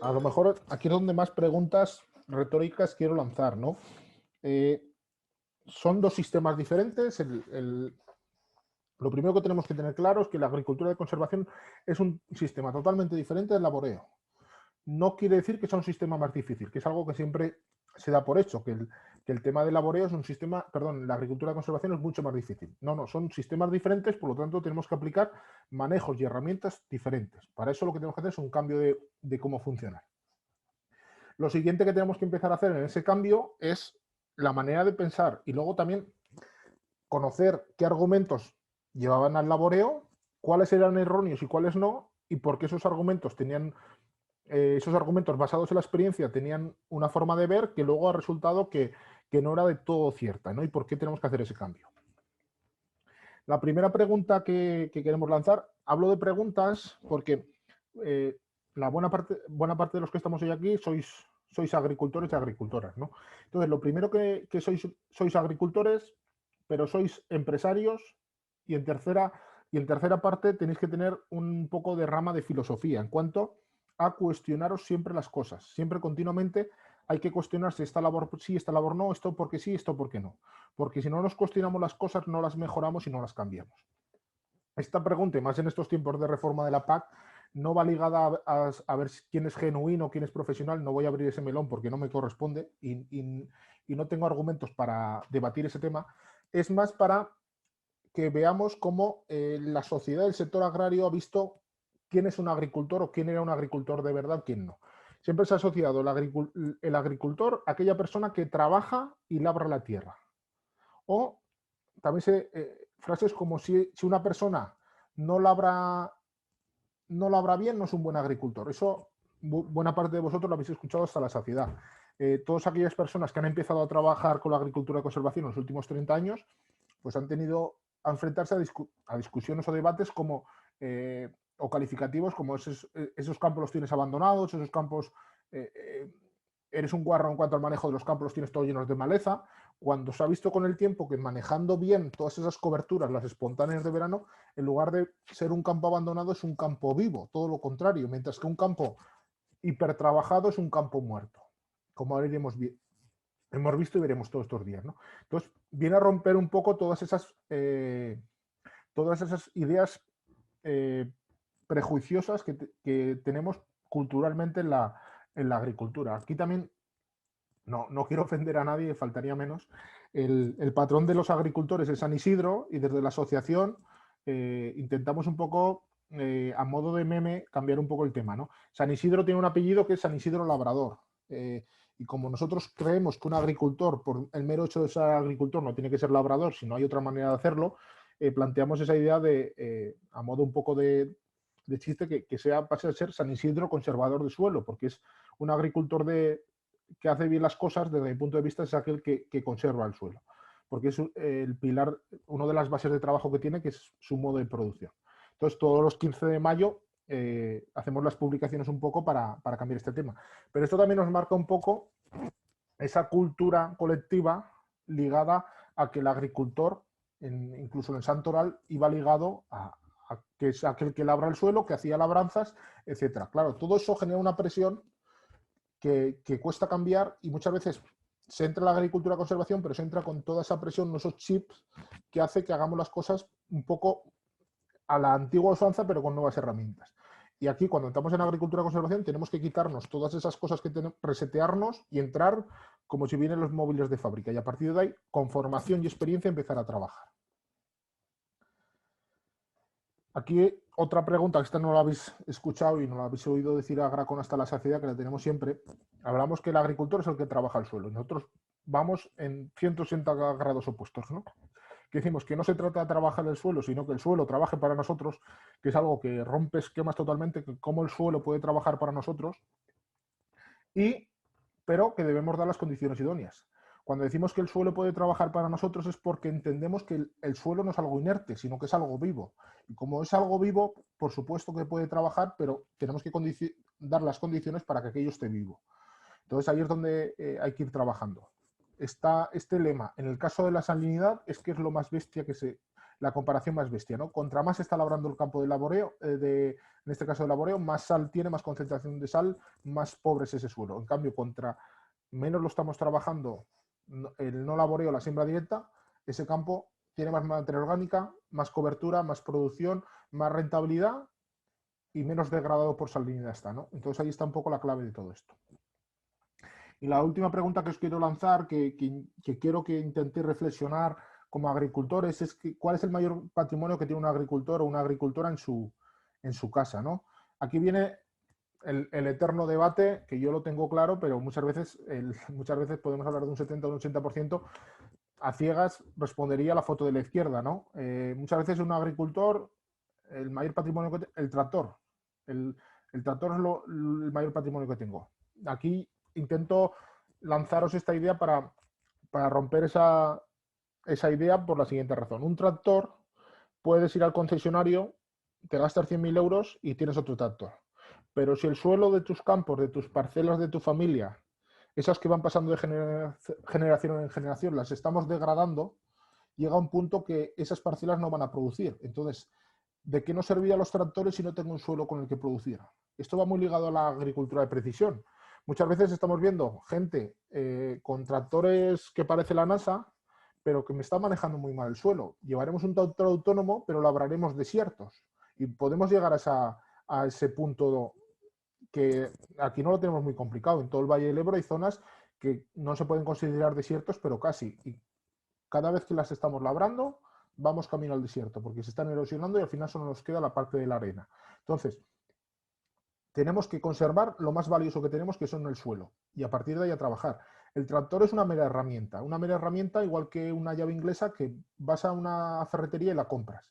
a lo mejor aquí es donde más preguntas retóricas quiero lanzar, ¿no? Eh, son dos sistemas diferentes. Lo primero que tenemos que tener claro es que la agricultura de conservación es un sistema totalmente diferente del laboreo. No quiere decir que sea un sistema más difícil, que es algo que siempre se da por hecho, que el tema del laboreo es un sistema, perdón, la agricultura de conservación es mucho más difícil. No, no, son sistemas diferentes, por lo tanto tenemos que aplicar manejos y herramientas diferentes. Para eso lo que tenemos que hacer es un cambio de cómo funcionar. Lo siguiente que tenemos que empezar a hacer en ese cambio es la manera de pensar y luego también conocer qué argumentos llevaban al laboreo, cuáles eran erróneos y cuáles no, y por qué esos argumentos basados en la experiencia tenían una forma de ver que luego ha resultado que no era de todo cierta, ¿no? Y por qué tenemos que hacer ese cambio. La primera pregunta que queremos lanzar, hablo de preguntas porque eh, la buena parte de los que estamos hoy aquí sois agricultores y agricultoras, ¿no? Entonces, lo primero que sois agricultores, pero sois empresarios y en tercera parte tenéis que tener un poco de rama de filosofía en cuanto a cuestionaros siempre las cosas. Siempre continuamente hay que cuestionarse esta labor sí, esta labor no, esto porque sí, esto porque no. Porque si no nos cuestionamos las cosas, no las mejoramos y no las cambiamos. Esta pregunta, y más en estos tiempos de reforma de la PAC, no va ligada a ver quién es genuino, quién es profesional. No voy a abrir ese melón porque no me corresponde y no tengo argumentos para debatir ese tema. Es más para que veamos cómo la sociedad del sector agrario ha visto quién es un agricultor o quién era un agricultor de verdad, quién no. Siempre se ha asociado el agricultor a aquella persona que trabaja y labra la tierra. O también frases como si una persona no labra, no labra bien, no es un buen agricultor. Eso buena parte de vosotros lo habéis escuchado hasta la saciedad. Todas aquellas personas que han empezado a trabajar con la agricultura de conservación en los últimos 30 años, pues han tenido a enfrentarse a discusiones o debates como o calificativos como esos campos los tienes abandonados, esos campos eh, eh, eres un guarro en cuanto al manejo de los campos, los tienes todos llenos de maleza, cuando se ha visto con el tiempo que manejando bien todas esas coberturas, las espontáneas de verano, en lugar de ser un campo abandonado es un campo vivo, todo lo contrario, mientras que un campo hipertrabajado es un campo muerto, como ahora hemos visto y veremos todos estos días, ¿no? Entonces, viene a romper un poco todas esas ideas eh, prejuiciosas que tenemos culturalmente en la agricultura. Aquí también, no quiero ofender a nadie, faltaría menos, el patrón de los agricultores es San Isidro y desde la asociación intentamos un poco, a modo de meme, cambiar un poco el tema, ¿no? San Isidro tiene un apellido que es San Isidro Labrador. Y como nosotros creemos que un agricultor, por el mero hecho de ser agricultor, no tiene que ser labrador, si no hay otra manera de hacerlo, planteamos esa idea a modo un poco de chiste, pase a ser San Isidro conservador de suelo, porque es un agricultor que hace bien las cosas desde mi punto de vista, es aquel que conserva el suelo, porque es el pilar, una de las bases de trabajo que tiene, que es su modo de producción. Entonces, todos los 15 de mayo hacemos las publicaciones un poco para cambiar este tema. Pero esto también nos marca un poco esa cultura colectiva ligada a que el agricultor, incluso en el santoral, iba ligado a que es aquel que labra el suelo, que hacía labranzas, etcétera. Claro, todo eso genera una presión que cuesta cambiar y muchas veces se entra en la agricultura de conservación, pero se entra con toda esa presión, esos chips que hace que hagamos las cosas un poco a la antigua usanza, pero con nuevas herramientas. Y aquí, cuando entramos en agricultura de conservación, tenemos que quitarnos todas esas cosas que tenemos, resetearnos y entrar como si vienen los móviles de fábrica. Y a partir de ahí, con formación y experiencia, empezar a trabajar. Aquí otra pregunta, que esta no la habéis escuchado y no la habéis oído decir a Gracon hasta la saciedad, que la tenemos siempre. Hablamos que el agricultor es el que trabaja el suelo. Nosotros vamos en 180 grados opuestos, ¿no? Que decimos que no se trata de trabajar el suelo, sino que el suelo trabaje para nosotros, que es algo que rompe esquemas totalmente, que cómo el suelo puede trabajar para nosotros, pero que debemos dar las condiciones idóneas. Cuando decimos que el suelo puede trabajar para nosotros es porque entendemos que el suelo no es algo inerte, sino que es algo vivo. Y como es algo vivo, por supuesto que puede trabajar, pero tenemos que dar las condiciones para que aquello esté vivo. Entonces ahí es donde hay que ir trabajando. Este lema, en el caso de la salinidad, es que es lo más bestia la comparación más bestia, ¿no? Contra más está labrando el campo de laboreo, en este caso de laboreo, más sal tiene, más concentración de sal, más pobre es ese suelo. En cambio, contra menos lo estamos trabajando, el no laboreo, la siembra directa, ese campo tiene más materia orgánica, más cobertura, más producción, más rentabilidad y menos degradado por salinidad está, ¿no? Entonces ahí está un poco la clave de todo esto. Y la última pregunta que os quiero lanzar, que quiero que intentéis reflexionar como agricultores, es que, ¿cuál es el mayor patrimonio que tiene un agricultor o una agricultora en su casa, ¿no? Aquí viene el eterno debate, que yo lo tengo claro, pero muchas veces podemos hablar de un 70 o un 80%, a ciegas respondería la foto de la izquierda, ¿no? Muchas veces un agricultor, el mayor patrimonio que el tractor. El tractor es el mayor patrimonio que tengo. Aquí intento lanzaros esta idea para romper esa idea por la siguiente razón. Un tractor, puedes ir al concesionario, te gastas 100.000 euros y tienes otro tractor. Pero si el suelo de tus campos, de tus parcelas de tu familia, esas que van pasando de generación en generación, las estamos degradando, llega un punto que esas parcelas no van a producir. Entonces, ¿de qué nos servían los tractores si no tengo un suelo con el que producir? Esto va muy ligado a la agricultura de precisión. Muchas veces estamos viendo gente con tractores que parece la NASA, pero que me está manejando muy mal el suelo. Llevaremos un tractor autónomo, pero labraremos desiertos. Y podemos llegar a ese punto que aquí no lo tenemos muy complicado. En todo el Valle del Ebro hay zonas que no se pueden considerar desiertos, pero casi. Y cada vez que las estamos labrando, vamos camino al desierto, porque se están erosionando y al final solo nos queda la parte de la arena. Entonces, tenemos que conservar lo más valioso que tenemos, que son el suelo, y a partir de ahí a trabajar. El tractor es una mera herramienta igual que una llave inglesa que vas a una ferretería y la compras.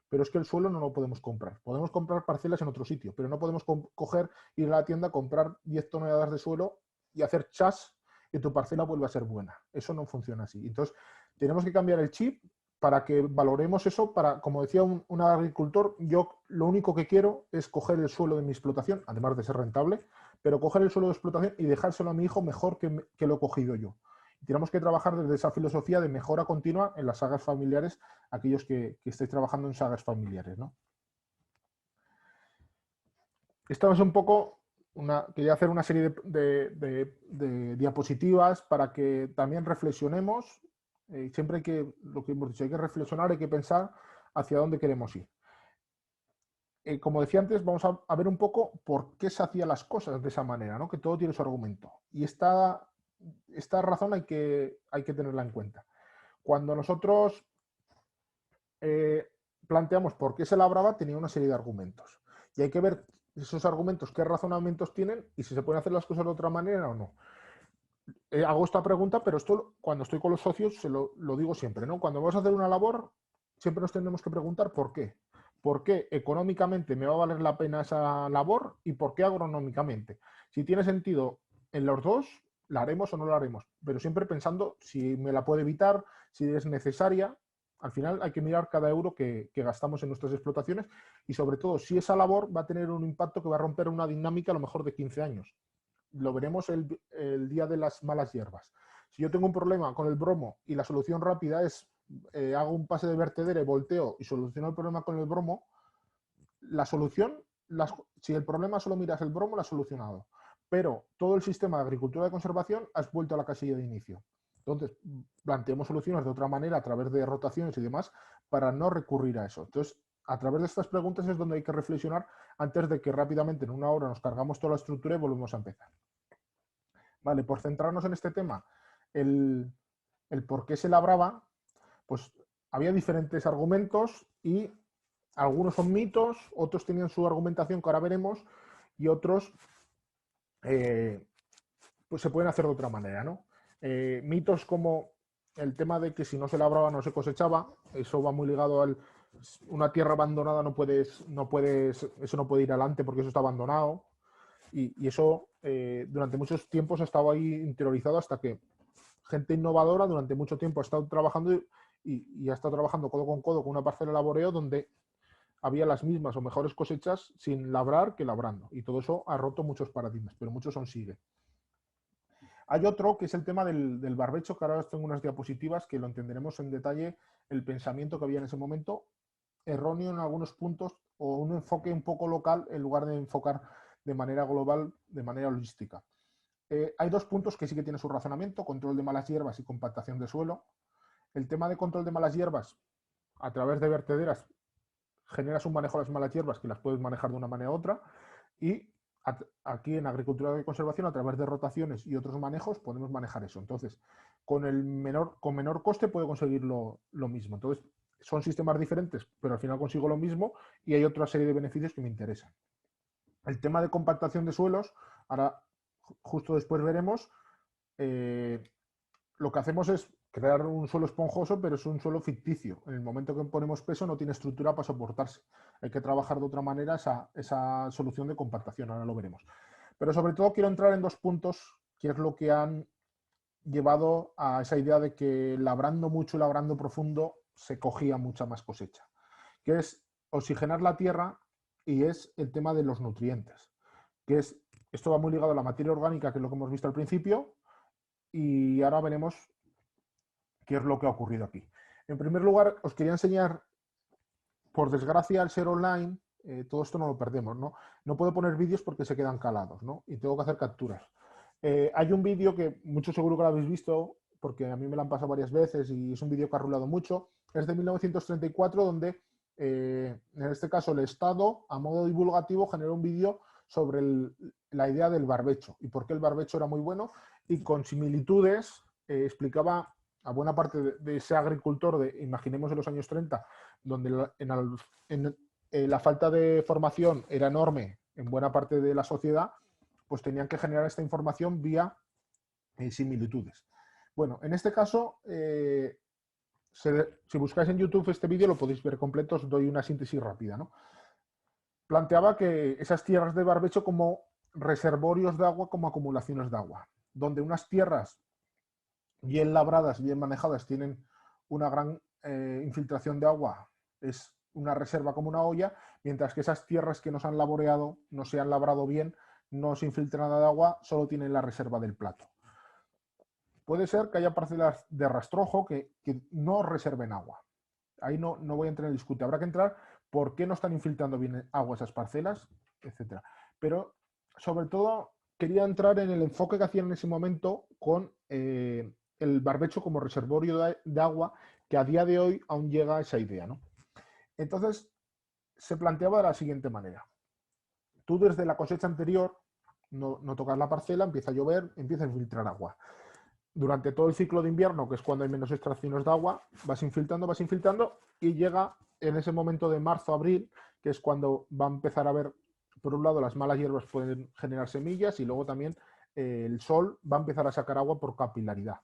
Pero es que el suelo no lo podemos comprar. Podemos comprar parcelas en otro sitio, pero no podemos coger, ir a la tienda, comprar 10 toneladas de suelo y hacer chas y tu parcela vuelve a ser buena. Eso no funciona así. Entonces, tenemos que cambiar el chip para que valoremos eso, para, como decía un agricultor, yo lo único que quiero es coger el suelo de mi explotación, además de ser rentable, pero coger el suelo de explotación y dejárselo a mi hijo mejor que lo he cogido yo. Y tenemos que trabajar desde esa filosofía de mejora continua en las sagas familiares, aquellos que estáis trabajando en sagas familiares, ¿no? Esto es un poco quería hacer una serie de diapositivas para que también reflexionemos. Siempre hay que, lo que hemos dicho, hay que reflexionar, hay que pensar hacia dónde queremos ir. Como decía antes, vamos a ver un poco por qué se hacían las cosas de esa manera, ¿no? Que todo tiene su argumento. Y esta razón hay que tenerla en cuenta. Cuando nosotros planteamos por qué se labraba, tenía una serie de argumentos. Y hay que ver esos argumentos, qué razonamientos tienen y si se pueden hacer las cosas de otra manera o no. Hago esta pregunta, pero esto cuando estoy con los socios se lo digo siempre, ¿no? Cuando vamos a hacer una labor, siempre nos tenemos que preguntar por qué. ¿Por qué económicamente me va a valer la pena esa labor y por qué agronómicamente? Si tiene sentido en los dos, la haremos o no la haremos, pero siempre pensando si me la puede evitar, si es necesaria. Al final hay que mirar cada euro que gastamos en nuestras explotaciones y sobre todo si esa labor va a tener un impacto que va a romper una dinámica a lo mejor de 15 años. Lo veremos el día de las malas hierbas. Si yo tengo un problema con el bromo y la solución rápida es hago un pase de vertedero, volteo y soluciono el problema con el bromo, la solución, si el problema solo miras el bromo, lo has solucionado. Pero todo el sistema de agricultura de conservación has vuelto a la casilla de inicio. Entonces, planteemos soluciones de otra manera a través de rotaciones y demás para no recurrir a eso. Entonces, a través de estas preguntas es donde hay que reflexionar antes de que rápidamente en una hora nos cargamos toda la estructura y volvemos a empezar. Vale, por centrarnos en este tema, el por qué se labraba, pues había diferentes argumentos y algunos son mitos, otros tenían su argumentación que ahora veremos y otros pues se pueden hacer de otra manera, ¿no? Mitos como el tema de que si no se labraba no se cosechaba, eso va muy ligado al una tierra abandonada eso no puede ir adelante porque eso está abandonado y eso durante muchos tiempos ha estado ahí interiorizado hasta que gente innovadora durante mucho tiempo ha estado trabajando y ha estado trabajando codo con una parcela de laboreo donde había las mismas o mejores cosechas sin labrar que labrando. Y todo eso ha roto muchos paradigmas, pero muchos aún siguen. Hay otro que es el tema del barbecho, que ahora os tengo unas diapositivas que lo entenderemos en detalle, el pensamiento que había en ese momento, erróneo en algunos puntos o un enfoque un poco local en lugar de enfocar de manera global, de manera holística. Hay dos puntos que sí que tienen su razonamiento, control de malas hierbas y compactación de suelo. El tema de control de malas hierbas, a través de vertederas, generas un manejo de las malas hierbas que las puedes manejar de una manera u otra, y aquí en agricultura de conservación, a través de rotaciones y otros manejos, podemos manejar eso. Entonces, con menor coste puedo conseguir lo mismo. Entonces, son sistemas diferentes, pero al final consigo lo mismo y hay otra serie de beneficios que me interesan. El tema de compactación de suelos, ahora justo después veremos, lo que hacemos es crear un suelo esponjoso, pero es un suelo ficticio. En el momento que ponemos peso no tiene estructura para soportarse. Hay que trabajar de otra manera esa solución de compactación, ahora lo veremos. Pero sobre todo quiero entrar en dos puntos, que es lo que han llevado a esa idea de que labrando mucho y labrando profundo se cogía mucha más cosecha, que es oxigenar la tierra y es el tema de los nutrientes, que es, esto va muy ligado a la materia orgánica, que es lo que hemos visto al principio, y ahora veremos qué es lo que ha ocurrido aquí. En primer lugar, os quería enseñar, por desgracia, al ser online, todo esto no lo perdemos, ¿no? No puedo poner vídeos porque se quedan calados, ¿no? Y tengo que hacer capturas. Hay un vídeo que mucho seguro que lo habéis visto, porque a mí me lo han pasado varias veces y es un vídeo que ha rulado mucho. Es de 1934, donde, en este caso, el Estado, a modo divulgativo, generó un vídeo sobre la idea del barbecho y por qué el barbecho era muy bueno, y con similitudes explicaba a buena parte de ese agricultor, imaginemos en los años 30, donde la falta de formación era enorme en buena parte de la sociedad, pues tenían que generar esta información vía similitudes. Bueno, en este caso, si buscáis en YouTube este vídeo lo podéis ver completo, os doy una síntesis rápida, ¿no? Planteaba que esas tierras de barbecho como reservorios de agua, como acumulaciones de agua, donde unas tierras bien labradas, bien manejadas, tienen una gran infiltración de agua, es una reserva como una olla, mientras que esas tierras que no se han laboreado, no se han labrado bien, no se infiltra nada de agua, solo tienen la reserva del plato. Puede ser que haya parcelas de rastrojo que no reserven agua. Ahí no voy a entrar en el discute. Habrá que entrar por qué no están infiltrando bien agua esas parcelas, etcétera. Pero sobre todo quería entrar en el enfoque que hacían en ese momento con el barbecho como reservorio de agua, que a día de hoy aún llega a esa idea, ¿no? Entonces se planteaba de la siguiente manera. Tú desde la cosecha anterior no tocas la parcela, empieza a llover, empieza a infiltrar agua. Durante todo el ciclo de invierno, que es cuando hay menos extracciones de agua, vas infiltrando y llega en ese momento de marzo-abril, que es cuando va a empezar a haber, por un lado, las malas hierbas pueden generar semillas y luego también el sol va a empezar a sacar agua por capilaridad.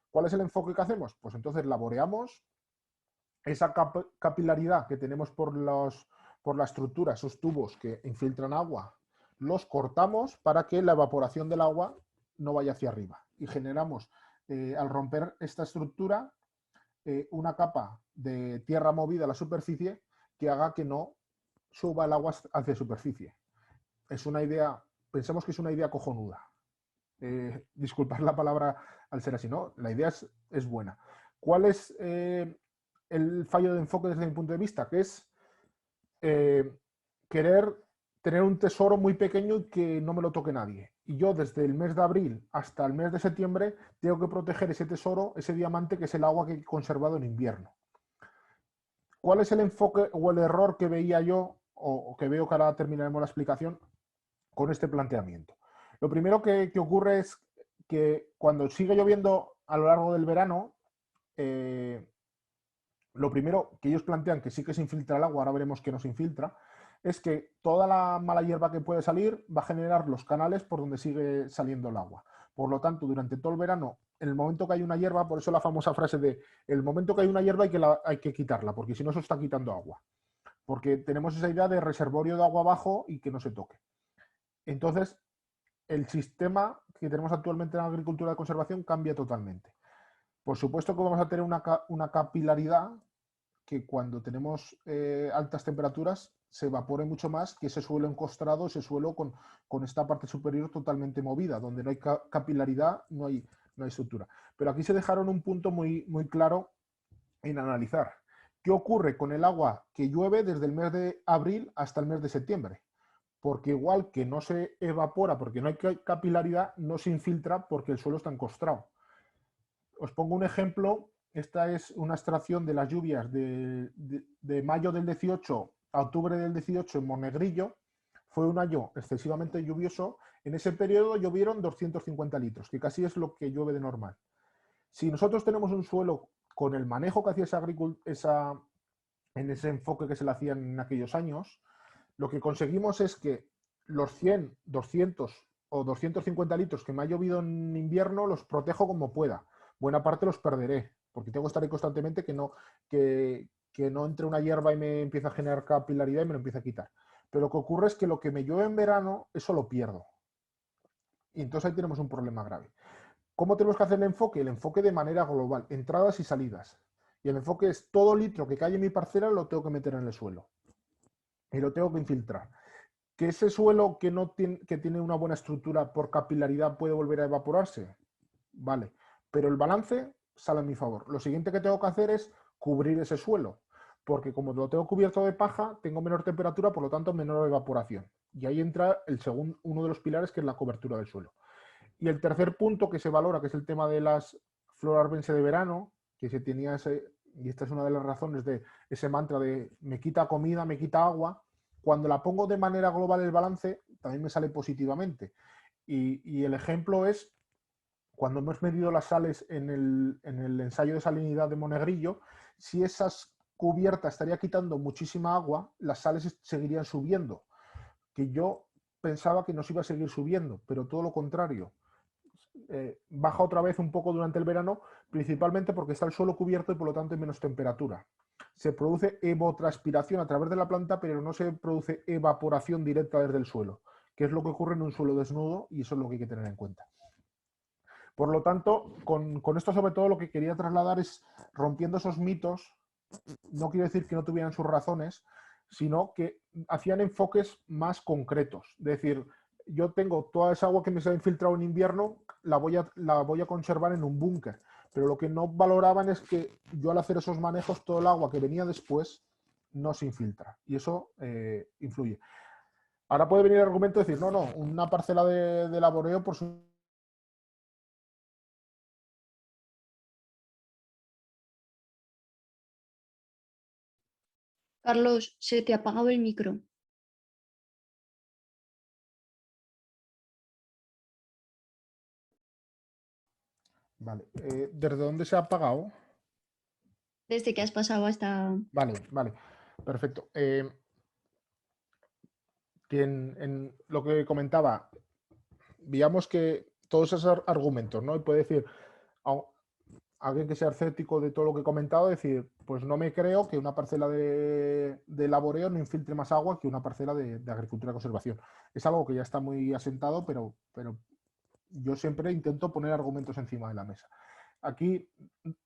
¿Cuál es el enfoque que hacemos? Pues entonces laboreamos esa capilaridad que tenemos por la estructura, esos tubos que infiltran agua, los cortamos para que la evaporación del agua no vaya hacia arriba. Y generamos, al romper esta estructura, una capa de tierra movida a la superficie que haga que no suba el agua hacia superficie. Es una idea, pensemos que es una idea cojonuda. Disculpad la palabra al ser así, ¿no? La idea es buena. ¿Cuál es el fallo de enfoque desde mi punto de vista? Que es querer tener un tesoro muy pequeño y que no me lo toque nadie. Y yo desde el mes de abril hasta el mes de septiembre tengo que proteger ese tesoro, ese diamante que es el agua que he conservado en invierno. ¿Cuál es el enfoque o el error que veía yo, o que veo que ahora terminaremos la explicación, con este planteamiento? Lo primero que ocurre es que cuando sigue lloviendo a lo largo del verano, lo primero que ellos plantean, que sí que se infiltra el agua, ahora veremos que no se infiltra, es que toda la mala hierba que puede salir va a generar los canales por donde sigue saliendo el agua. Por lo tanto, durante todo el verano, en el momento que hay una hierba, por eso la famosa frase de el momento que hay una hierba hay que quitarla, porque si no, eso está quitando agua. Porque tenemos esa idea de reservorio de agua abajo y que no se toque. Entonces, el sistema que tenemos actualmente en la agricultura de conservación cambia totalmente. Por supuesto que vamos a tener una capilaridad que cuando tenemos altas temperaturas se evapore mucho más que ese suelo encostrado, ese suelo con esta parte superior totalmente movida, donde no hay capilaridad, no hay estructura. Pero aquí se dejaron un punto muy, muy claro en analizar. ¿Qué ocurre con el agua que llueve desde el mes de abril hasta el mes de septiembre? Porque igual que no se evapora porque no hay capilaridad, no se infiltra porque el suelo está encostrado. Os pongo un ejemplo. Esta es una extracción de las lluvias de mayo del 18 a octubre del 18 en Monegrillo. Fue un año excesivamente lluvioso. En ese periodo llovieron 250 litros, que casi es lo que llueve de normal. Si nosotros tenemos un suelo con el manejo que hacía en ese enfoque que se le hacía en aquellos años, lo que conseguimos es que los 100, 200 o 250 litros que me ha llovido en invierno los protejo como pueda. Buena parte los perderé, porque tengo que estar ahí constantemente que no entre una hierba y me empiece a generar capilaridad y me lo empiece a quitar. Pero lo que ocurre es que lo que me llueve en verano, eso lo pierdo. Y entonces ahí tenemos un problema grave. ¿Cómo tenemos que hacer el enfoque? El enfoque de manera global, entradas y salidas. Y el enfoque es todo litro que cae en mi parcela lo tengo que meter en el suelo. Y lo tengo que infiltrar. ¿Que ese suelo que tiene una buena estructura por capilaridad puede volver a evaporarse? Vale, pero el balance sale a mi favor. Lo siguiente que tengo que hacer es cubrir ese suelo, porque como lo tengo cubierto de paja, tengo menor temperatura, por lo tanto menor evaporación. Y ahí entra uno de los pilares, que es la cobertura del suelo. Y el tercer punto que se valora, que es el tema de las flora arbense de verano, que se tenía y esta es una de las razones de ese mantra de me quita comida, me quita agua. Cuando la pongo de manera global el balance, también me sale positivamente. Y el ejemplo es cuando hemos medido las sales en el ensayo de salinidad de Monegrillo. Si esas cubiertas estaría quitando muchísima agua, las sales seguirían subiendo. Que yo pensaba que nos iba a seguir subiendo, pero todo lo contrario. Baja otra vez un poco durante el verano, principalmente porque está el suelo cubierto y por lo tanto hay menos temperatura. Se produce evotranspiración a través de la planta, pero no se produce evaporación directa desde el suelo, que es lo que ocurre en un suelo desnudo, y eso es lo que hay que tener en cuenta. Por lo tanto, con esto sobre todo lo que quería trasladar es, rompiendo esos mitos, no quiero decir que no tuvieran sus razones, sino que hacían enfoques más concretos. Es decir, yo tengo toda esa agua que me se ha infiltrado en invierno, la voy a conservar en un búnker. Pero lo que no valoraban es que yo, al hacer esos manejos, todo el agua que venía después no se infiltra. Y eso influye. Ahora puede venir el argumento de decir, no, una parcela de laboreo por su... Carlos, se te ha apagado el micro. Vale. ¿Desde dónde se ha apagado? Desde que has pasado hasta... Vale. Perfecto. En lo que comentaba, veamos que todos esos argumentos, ¿no? Y puede decir, alguien que sea escéptico de todo lo que he comentado, decir, pues no me creo que una parcela de laboreo no infiltre más agua que una parcela de agricultura de conservación. Es algo que ya está muy asentado, pero yo siempre intento poner argumentos encima de la mesa. Aquí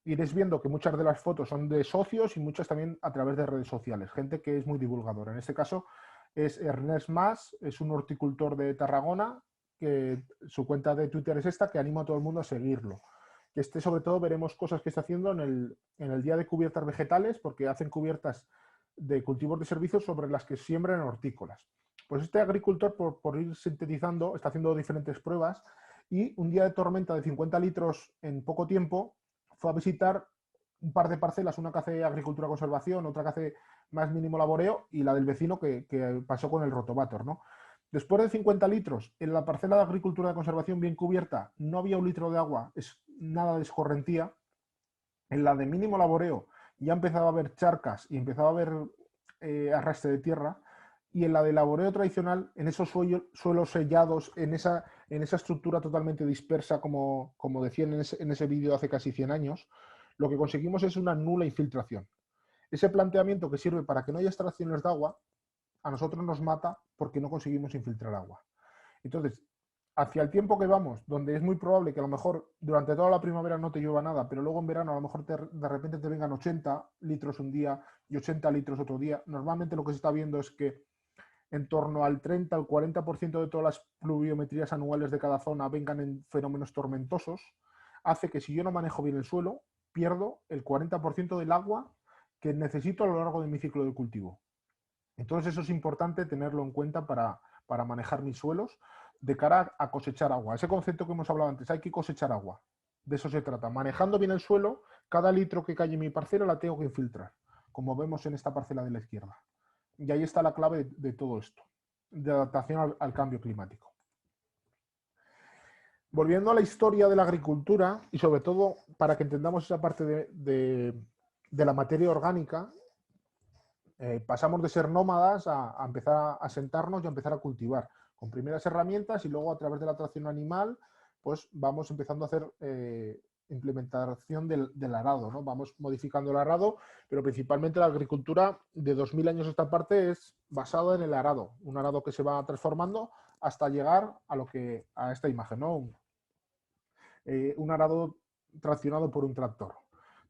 iréis viendo que muchas de las fotos son de socios y muchas también a través de redes sociales, gente que es muy divulgadora. En este caso es Ernest Mas, es un horticultor de Tarragona, que su cuenta de Twitter es esta, que animo a todo el mundo a seguirlo. Que sobre todo veremos cosas que está haciendo en el día de cubiertas vegetales, porque hacen cubiertas de cultivos de servicios sobre las que siembran hortícolas. Pues este agricultor, por ir sintetizando, está haciendo diferentes pruebas, y un día de tormenta de 50 litros en poco tiempo fue a visitar un par de parcelas, una que hace agricultura conservación, otra que hace más mínimo laboreo, y la del vecino que pasó con el rotovator, ¿no? Después de 50 litros, en la parcela de agricultura de conservación bien cubierta no había un litro de agua, es nada de escorrentía. En la de mínimo laboreo ya empezaba a haber charcas y empezaba a haber arrastre de tierra. Y en la de laboreo tradicional, en esos suelos sellados, en esa estructura totalmente dispersa, como decían en ese vídeo hace casi 100 años, lo que conseguimos es una nula infiltración. Ese planteamiento que sirve para que no haya extracciones de agua, a nosotros nos mata porque no conseguimos infiltrar agua. Entonces, hacia el tiempo que vamos, donde es muy probable que a lo mejor durante toda la primavera no te llueva nada, pero luego en verano a lo mejor de repente te vengan 80 litros un día y 80 litros otro día, normalmente lo que se está viendo es que en torno al 30 al 40% de todas las pluviometrías anuales de cada zona vengan en fenómenos tormentosos, hace que si yo no manejo bien el suelo, pierdo el 40% del agua que necesito a lo largo de mi ciclo de cultivo. Entonces eso es importante tenerlo en cuenta para manejar mis suelos de cara a cosechar agua. Ese concepto que hemos hablado antes, hay que cosechar agua. De eso se trata. Manejando bien el suelo, cada litro que cae en mi parcela la tengo que infiltrar, como vemos en esta parcela de la izquierda. Y ahí está la clave de todo esto, de adaptación al cambio climático. Volviendo a la historia de la agricultura, y sobre todo para que entendamos esa parte de la materia orgánica, pasamos de ser nómadas a empezar a sentarnos y a empezar a cultivar con primeras herramientas, y luego a través de la tracción animal pues vamos empezando a hacer implementación del arado, ¿no? Vamos modificando el arado, pero principalmente la agricultura de 2000 años a esta parte es basada en el arado, un arado que se va transformando hasta llegar a esta imagen, ¿no? Un arado traccionado por un tractor,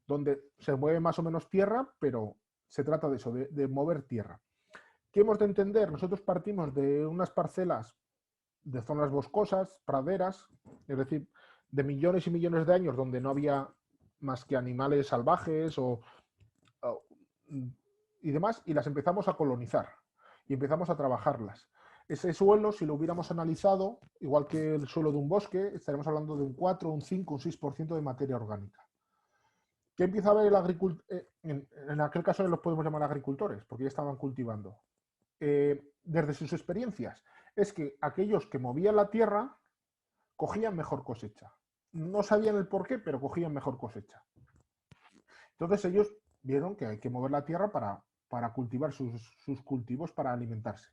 donde se mueve más o menos tierra, pero se trata de eso, de mover tierra. ¿Qué hemos de entender? Nosotros partimos de unas parcelas de zonas boscosas, praderas, es decir, de millones y millones de años donde no había más que animales salvajes y demás, y las empezamos a colonizar y empezamos a trabajarlas. Ese suelo, si lo hubiéramos analizado, igual que el suelo de un bosque, estaremos hablando de un 4, un 5, un 6% de materia orgánica. ¿Qué empieza a ver el agricultor? En aquel caso los podemos llamar agricultores, porque ya estaban cultivando. Desde sus experiencias, es que aquellos que movían la tierra cogían mejor cosecha. No sabían el por qué, pero cogían mejor cosecha. Entonces ellos vieron que hay que mover la tierra para cultivar sus cultivos, para alimentarse.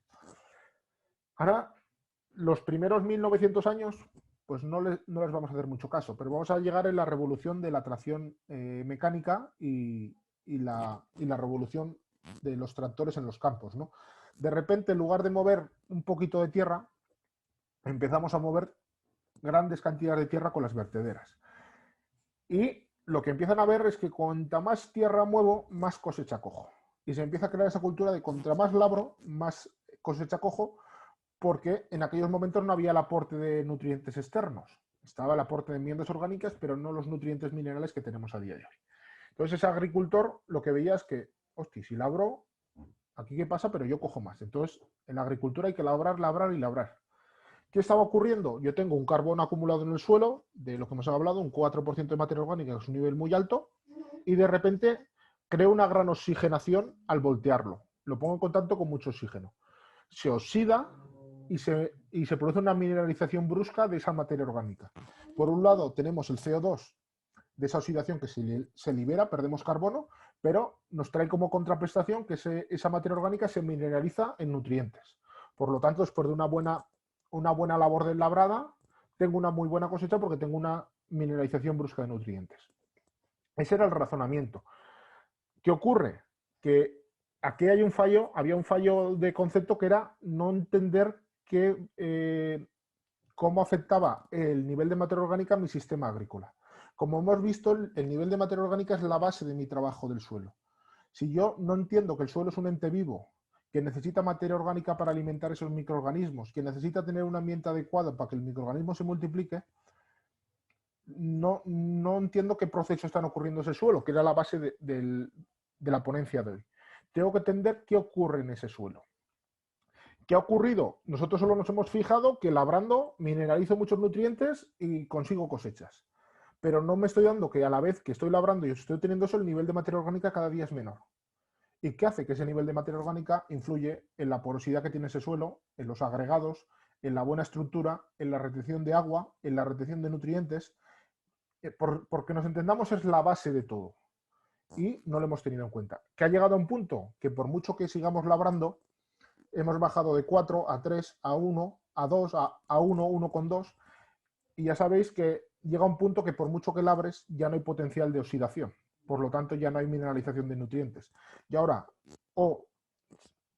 Ahora, los primeros 1900 años, pues no les vamos a hacer mucho caso, pero vamos a llegar en la revolución de la tracción mecánica y la revolución de los tractores en los campos, ¿no? De repente, en lugar de mover un poquito de tierra, empezamos a mover grandes cantidades de tierra con las vertederas. Y lo que empiezan a ver es que cuanta más tierra muevo, más cosecha cojo. Y se empieza a crear esa cultura de contra más labro, más cosecha cojo, porque en aquellos momentos no había el aporte de nutrientes externos. Estaba el aporte de enmiendas orgánicas, pero no los nutrientes minerales que tenemos a día de hoy. Entonces ese agricultor lo que veía es que, hostia, si labro, aquí qué pasa, pero yo cojo más. Entonces en la agricultura hay que labrar, labrar y labrar. ¿Qué estaba ocurriendo? Yo tengo un carbono acumulado en el suelo, de lo que hemos hablado, un 4% de materia orgánica, que es un nivel muy alto, y de repente creo una gran oxigenación al voltearlo. Lo pongo en contacto con mucho oxígeno. Se oxida y se produce una mineralización brusca de esa materia orgánica. Por un lado tenemos el CO2 de esa oxidación que se libera, perdemos carbono, pero nos trae como contraprestación que esa materia orgánica se mineraliza en nutrientes. Por lo tanto, después de una buena labor de labrada, tengo una muy buena cosecha porque tengo una mineralización brusca de nutrientes. Ese era el razonamiento. ¿Qué ocurre? Que aquí había un fallo de concepto que era no entender cómo afectaba el nivel de materia orgánica a mi sistema agrícola. Como hemos visto, el nivel de materia orgánica es la base de mi trabajo del suelo. Si yo no entiendo que el suelo es un ente vivo, que necesita materia orgánica para alimentar esos microorganismos, que necesita tener un ambiente adecuado para que el microorganismo se multiplique, no entiendo qué procesos están ocurriendo en ese suelo, que era la base de la ponencia de hoy. Tengo que entender qué ocurre en ese suelo. ¿Qué ha ocurrido? Nosotros solo nos hemos fijado que labrando mineralizo muchos nutrientes y consigo cosechas. Pero no me estoy dando que a la vez que estoy labrando y estoy teniendo eso, el nivel de materia orgánica cada día es menor. ¿Y qué hace? Que ese nivel de materia orgánica influye en la porosidad que tiene ese suelo, en los agregados, en la buena estructura, en la retención de agua, en la retención de nutrientes. Porque nos entendamos, es la base de todo. Y no lo hemos tenido en cuenta. Que ha llegado a un punto que por mucho que sigamos labrando, hemos bajado de 4 a 3, a 1, a 2, a 1, 1,2. Y ya sabéis que llega un punto que por mucho que labres ya no hay potencial de oxidación. Por lo tanto, ya no hay mineralización de nutrientes. Y ahora,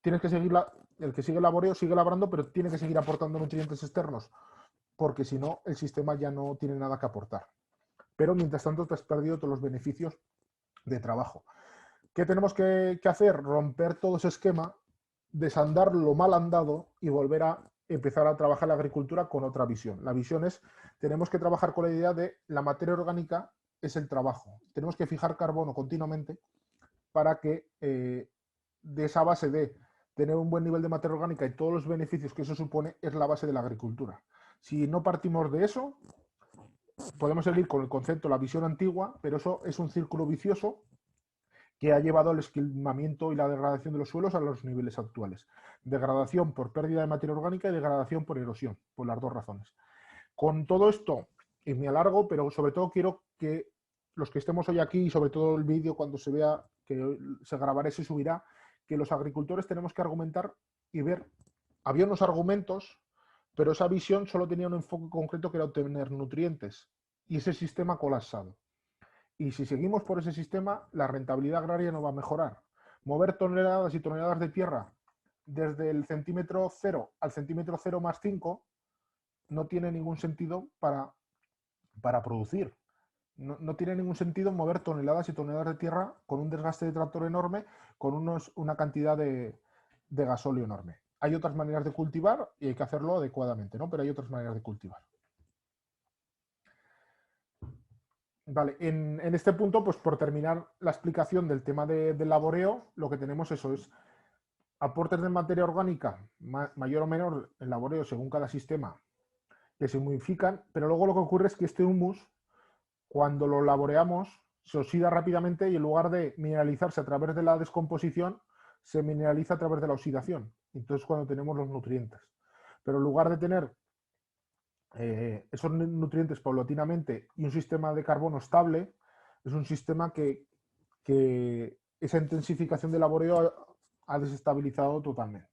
tienes que seguir, el que sigue laboreo sigue labrando, pero tiene que seguir aportando nutrientes externos porque si no, el sistema ya no tiene nada que aportar. Pero mientras tanto te has perdido todos los beneficios de trabajo. ¿Qué tenemos que hacer? Romper todo ese esquema, desandar lo mal andado y volver a empezar a trabajar la agricultura con otra visión. La visión es, tenemos que trabajar con la idea de la materia orgánica es el trabajo. Tenemos que fijar carbono continuamente para que de esa base de tener un buen nivel de materia orgánica y todos los beneficios que eso supone es la base de la agricultura. Si no partimos de eso, podemos seguir con el concepto, la visión antigua, pero eso es un círculo vicioso que ha llevado el esquilmamiento y la degradación de los suelos a los niveles actuales. Degradación por pérdida de materia orgánica y degradación por erosión, por las dos razones. Con todo esto, y me alargo, pero sobre todo quiero que los que estemos hoy aquí, y sobre todo el vídeo cuando se vea, que se grabará y se subirá, que los agricultores tenemos que argumentar y ver, había unos argumentos, pero esa visión solo tenía un enfoque concreto que era obtener nutrientes, y ese sistema colapsado. Y si seguimos por ese sistema, la rentabilidad agraria no va a mejorar. Mover toneladas y toneladas de tierra desde el centímetro 0 al centímetro 0 más 5 no tiene ningún sentido para producir. No tiene ningún sentido mover toneladas y toneladas de tierra con un desgaste de tractor enorme, con una cantidad de gasóleo enorme. Hay otras maneras de cultivar y hay que hacerlo adecuadamente, ¿no? Pero hay otras maneras de cultivar. Vale, en este punto, pues por terminar la explicación del tema del laboreo, lo que tenemos eso es aportes de materia orgánica, mayor o menor el laboreo según cada sistema, que se humidifican, pero luego lo que ocurre es que este humus, cuando lo laboreamos, se oxida rápidamente y en lugar de mineralizarse a través de la descomposición, se mineraliza a través de la oxidación. Entonces cuando tenemos los nutrientes. Pero en lugar de tener esos nutrientes paulatinamente y un sistema de carbono estable, es un sistema que esa intensificación del laboreo ha desestabilizado totalmente.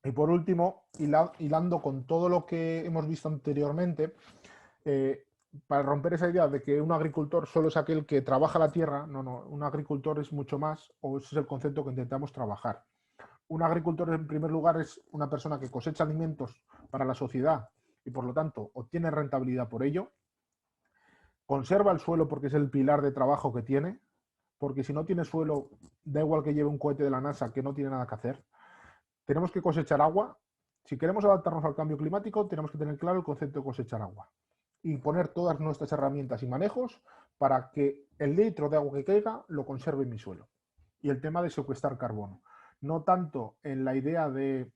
Y por último, hilando con todo lo que hemos visto anteriormente, para romper esa idea de que un agricultor solo es aquel que trabaja la tierra, no, un agricultor es mucho más, o ese es el concepto que intentamos trabajar. Un agricultor, en primer lugar, es una persona que cosecha alimentos para la sociedad y, por lo tanto, obtiene rentabilidad por ello. Conserva el suelo porque es el pilar de trabajo que tiene, porque si no tiene suelo, da igual que lleve un cohete de la NASA, que no tiene nada que hacer. Tenemos que cosechar agua. Si queremos adaptarnos al cambio climático, tenemos que tener claro el concepto de cosechar agua y poner todas nuestras herramientas y manejos para que el litro de agua que caiga lo conserve en mi suelo. Y el tema de secuestrar carbono. No tanto en la idea de,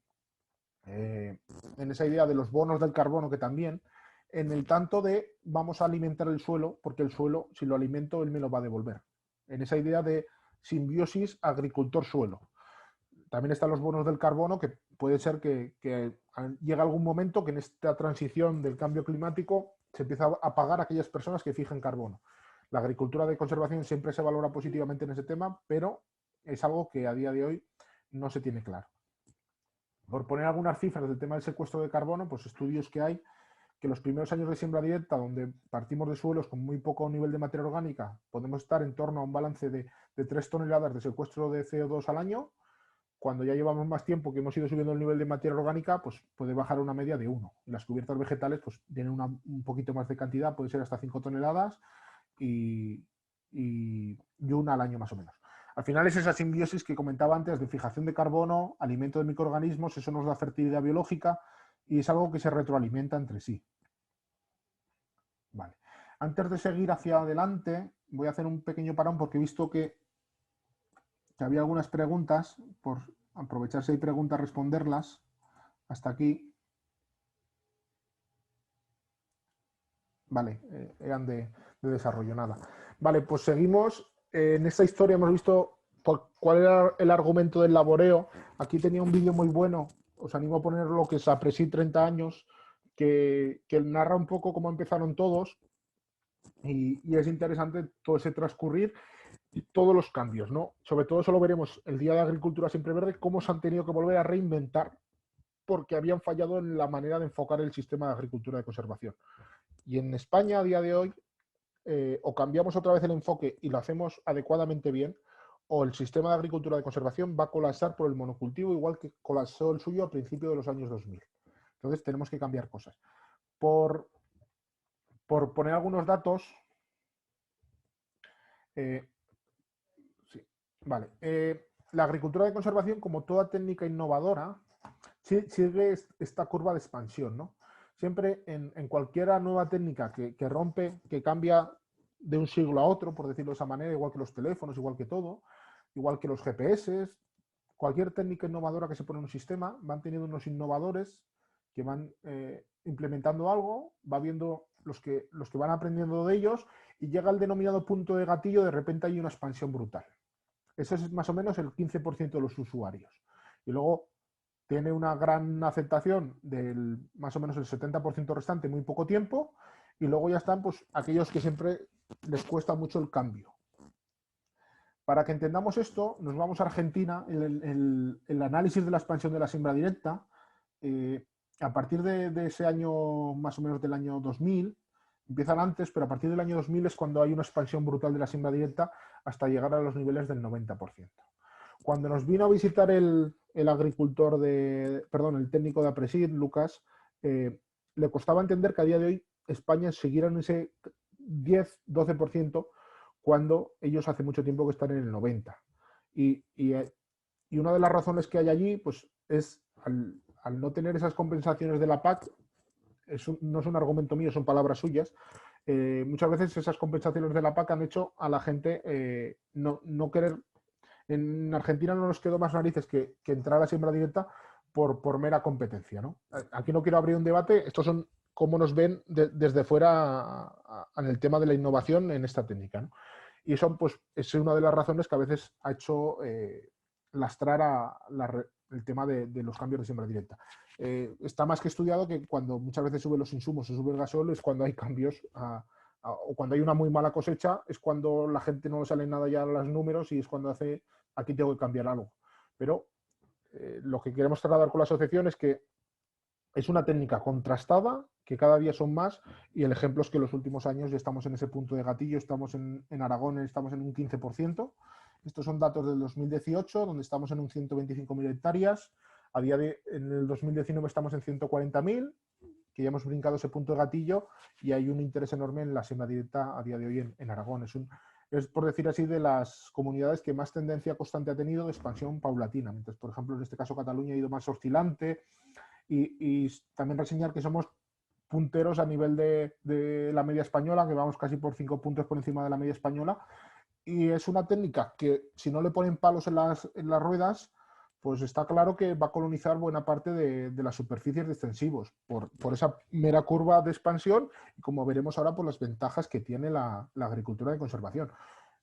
en esa idea de los bonos del carbono, que también, en el tanto de vamos a alimentar el suelo, porque el suelo, si lo alimento, él me lo va a devolver. En esa idea de simbiosis agricultor-suelo. También están los bonos del carbono, que puede ser que llegue algún momento que en esta transición del cambio climático se empieza a pagar a aquellas personas que fijen carbono. La agricultura de conservación siempre se valora positivamente en ese tema, pero es algo que a día de hoy no se tiene claro. Por poner algunas cifras del tema del secuestro de carbono, pues estudios que hay, que los primeros años de siembra directa, donde partimos de suelos con muy poco nivel de materia orgánica, podemos estar en torno a un balance de 3 toneladas de secuestro de CO2 al año. Cuando ya llevamos más tiempo que hemos ido subiendo el nivel de materia orgánica, pues puede bajar a una media de 1. Y las cubiertas vegetales pues tienen un poquito más de cantidad, puede ser hasta 5 toneladas y una al año más o menos. Al final es esa simbiosis que comentaba antes de fijación de carbono, alimento de microorganismos, eso nos da fertilidad biológica y es algo que se retroalimenta entre sí. Vale. Antes de seguir hacia adelante, voy a hacer un pequeño parón porque he visto que había algunas preguntas, por aprovechar si hay preguntas, responderlas. Hasta aquí. Vale, eran de desarrollo, nada. Vale, pues seguimos. En esta historia hemos visto cuál era el argumento del laboreo. Aquí tenía un vídeo muy bueno, os animo a ponerlo, que es Apresi 30 años, que narra un poco cómo empezaron todos y es interesante todo ese transcurrir y todos los cambios, ¿no? Sobre todo eso lo veremos el Día de Agricultura Siempre Verde, cómo se han tenido que volver a reinventar porque habían fallado en la manera de enfocar el sistema de agricultura de conservación. Y en España a día de hoy o cambiamos otra vez el enfoque y lo hacemos adecuadamente bien, o el sistema de agricultura de conservación va a colapsar por el monocultivo, igual que colapsó el suyo a principios de los años 2000. Entonces tenemos que cambiar cosas. Por poner algunos datos, sí, vale. La agricultura de conservación, como toda técnica innovadora, sigue esta curva de expansión, ¿no? Siempre en cualquier nueva técnica que rompe, que cambia de un siglo a otro, por decirlo de esa manera, igual que los teléfonos, igual que todo, igual que los GPS, cualquier técnica innovadora que se pone en un sistema, van teniendo unos innovadores que van implementando algo, va viendo los que van aprendiendo de ellos y llega al denominado punto de gatillo, de repente hay una expansión brutal. Eso es más o menos el 15% de los usuarios. Y luego tiene una gran aceptación del más o menos el 70% restante en muy poco tiempo, y luego ya están pues aquellos que siempre les cuesta mucho el cambio. Para que entendamos esto, nos vamos a Argentina. El análisis de la expansión de la siembra directa, a partir de ese año, más o menos del año 2000, empiezan antes, pero a partir del año 2000 es cuando hay una expansión brutal de la siembra directa hasta llegar a los niveles del 90%. Cuando nos vino a visitar el agricultor el técnico de Apresid, Lucas, le costaba entender que a día de hoy España siguiera en ese 10-12% cuando ellos hace mucho tiempo que están en el 90%. Y una de las razones que hay allí pues, es al no tener esas compensaciones de la PAC, no es un argumento mío, son palabras suyas. Muchas veces esas compensaciones de la PAC han hecho a la gente no querer. En Argentina no nos quedó más narices que entrar a siembra directa por mera competencia, ¿no? Aquí no quiero abrir un debate, estos son cómo nos ven desde fuera en el tema de la innovación en esta técnica, ¿no? Y eso pues, es una de las razones que a veces ha hecho lastrar el tema de los cambios de siembra directa. Está más que estudiado que cuando muchas veces suben los insumos o sube el gasol es cuando hay cambios o cuando hay una muy mala cosecha, es cuando la gente no le sale nada ya a los números y es cuando aquí tengo que cambiar algo. Pero lo que queremos trasladar con la asociación es que es una técnica contrastada, que cada día son más, y el ejemplo es que en los últimos años ya estamos en ese punto de gatillo, estamos en Aragón, estamos en un 15%. Estos son datos del 2018, donde estamos en un 125.000 hectáreas. En el 2019 estamos en 140.000, que ya hemos brincado ese punto de gatillo, y hay un interés enorme en la siembra directa a día de hoy en Aragón. Es, por decir así, de las comunidades que más tendencia constante ha tenido de expansión paulatina. Mientras, por ejemplo, en este caso Cataluña ha ido más oscilante, y también reseñar que somos punteros a nivel de la media española, que vamos casi por 5 puntos por encima de la media española, y es una técnica que si no le ponen palos en las ruedas, pues está claro que va a colonizar buena parte de las superficies de extensivos por esa mera curva de expansión, y como veremos ahora por las ventajas que tiene la agricultura de conservación.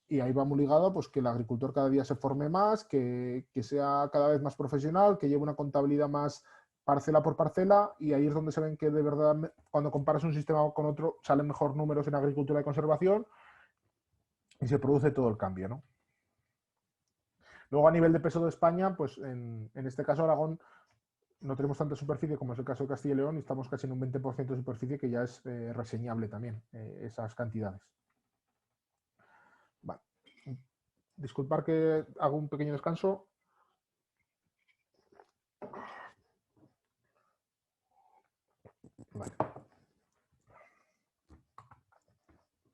Y ahí va muy ligado pues, que el agricultor cada día se forme más, que sea cada vez más profesional, que lleve una contabilidad más parcela por parcela, y ahí es donde se ven que de verdad cuando comparas un sistema con otro salen mejor números en agricultura de conservación y se produce todo el cambio, ¿no? Luego a nivel de peso de España, pues en este caso Aragón no tenemos tanta superficie como es el caso de Castilla y León, y estamos casi en un 20% de superficie, que ya es reseñable también, esas cantidades. Vale. Disculpar que hago un pequeño descanso. Vale.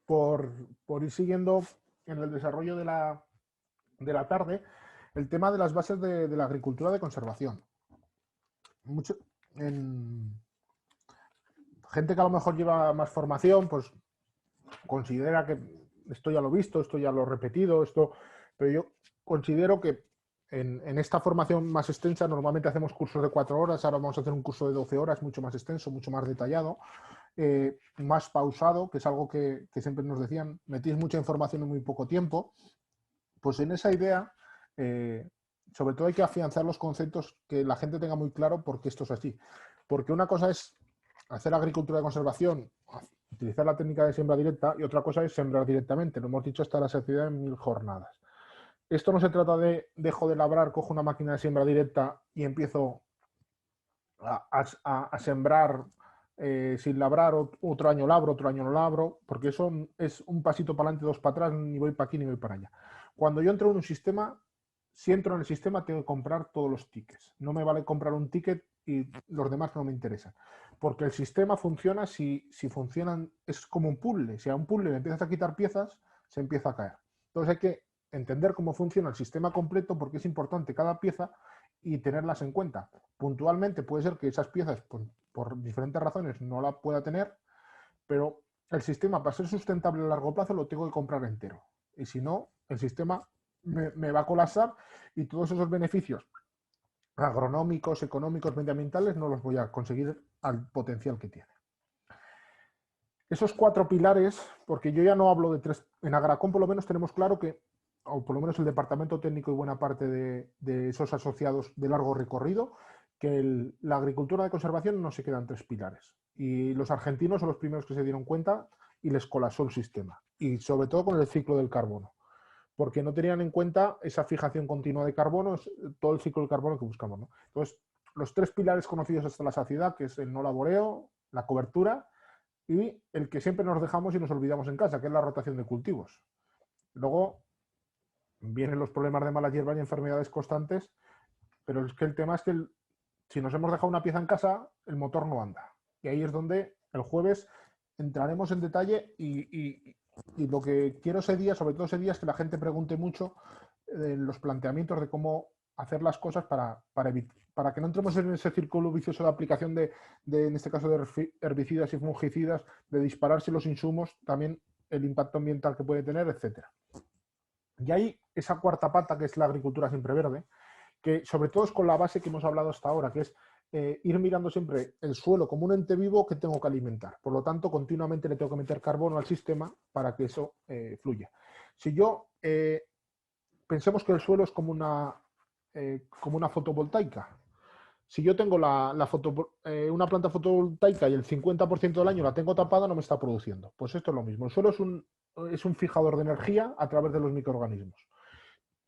Por ir siguiendo en el desarrollo de la tarde, el tema de las bases de la agricultura de conservación. Gente que a lo mejor lleva más formación, pues considera que esto ya lo he visto, esto ya lo he repetido, pero yo considero que en esta formación más extensa normalmente hacemos cursos de 4 horas, ahora vamos a hacer un curso de 12 horas, mucho más extenso, mucho más detallado, más pausado, que es algo que siempre nos decían, metís mucha información en muy poco tiempo. Pues en esa idea, sobre todo hay que afianzar los conceptos, que la gente tenga muy claro por qué esto es así. Porque una cosa es hacer agricultura de conservación, utilizar la técnica de siembra directa, y otra cosa es sembrar directamente. Lo hemos dicho hasta la saciedad en 1000 jornadas. Esto no se trata de dejo de labrar, cojo una máquina de siembra directa y empiezo a sembrar sin labrar, otro año labro, otro año no labro, porque eso es un pasito para adelante, 2 para atrás, ni voy para aquí ni voy para allá. cuando yo entro en un sistema, si entro en el sistema tengo que comprar todos los tickets. No me vale comprar un ticket y los demás no me interesan. Porque el sistema funciona si funcionan, es como un puzzle. Si a un puzzle le empiezas a quitar piezas, se empieza a caer. Entonces hay que entender cómo funciona el sistema completo porque es importante cada pieza y tenerlas en cuenta. Puntualmente puede ser que esas piezas, por diferentes razones, no la pueda tener, pero el sistema, para ser sustentable a largo plazo, lo tengo que comprar entero. Y si no, el sistema me va a colapsar y todos esos beneficios agronómicos, económicos, medioambientales, no los voy a conseguir al potencial que tiene. Esos 4 pilares, porque yo ya no hablo de 3, en Agracom por lo menos tenemos claro que, o por lo menos el departamento técnico y buena parte de esos asociados de largo recorrido, que la agricultura de conservación no se quedan 3 pilares. Y los argentinos son los primeros que se dieron cuenta y les colapsó el sistema. Y sobre todo con el ciclo del carbono, porque no tenían en cuenta esa fijación continua de carbono, todo el ciclo del carbono que buscamos, ¿no? Entonces, los 3 pilares conocidos hasta la saciedad, que es el no laboreo, la cobertura y el que siempre nos dejamos y nos olvidamos en casa, que es la rotación de cultivos. Luego vienen los problemas de malas hierbas y enfermedades constantes, pero es que el tema es que si nos hemos dejado una pieza en casa, el motor no anda. Y ahí es donde el jueves entraremos en detalle y lo que quiero ese día, sobre todo ese día, es que la gente pregunte mucho los planteamientos de cómo hacer las cosas para que no entremos en ese círculo vicioso de aplicación en este caso, de herbicidas y fungicidas, de dispararse los insumos, también el impacto ambiental que puede tener, etcétera. Y hay esa cuarta pata, que es la agricultura siempre verde, que sobre todo es con la base que hemos hablado hasta ahora, que es ir mirando siempre el suelo como un ente vivo que tengo que alimentar. Por lo tanto, continuamente le tengo que meter carbono al sistema para que eso fluya. Si yo pensemos que el suelo es como una fotovoltaica. Si yo tengo una planta fotovoltaica y el 50% del año la tengo tapada, no me está produciendo. Pues esto es lo mismo. El suelo es un fijador de energía a través de los microorganismos.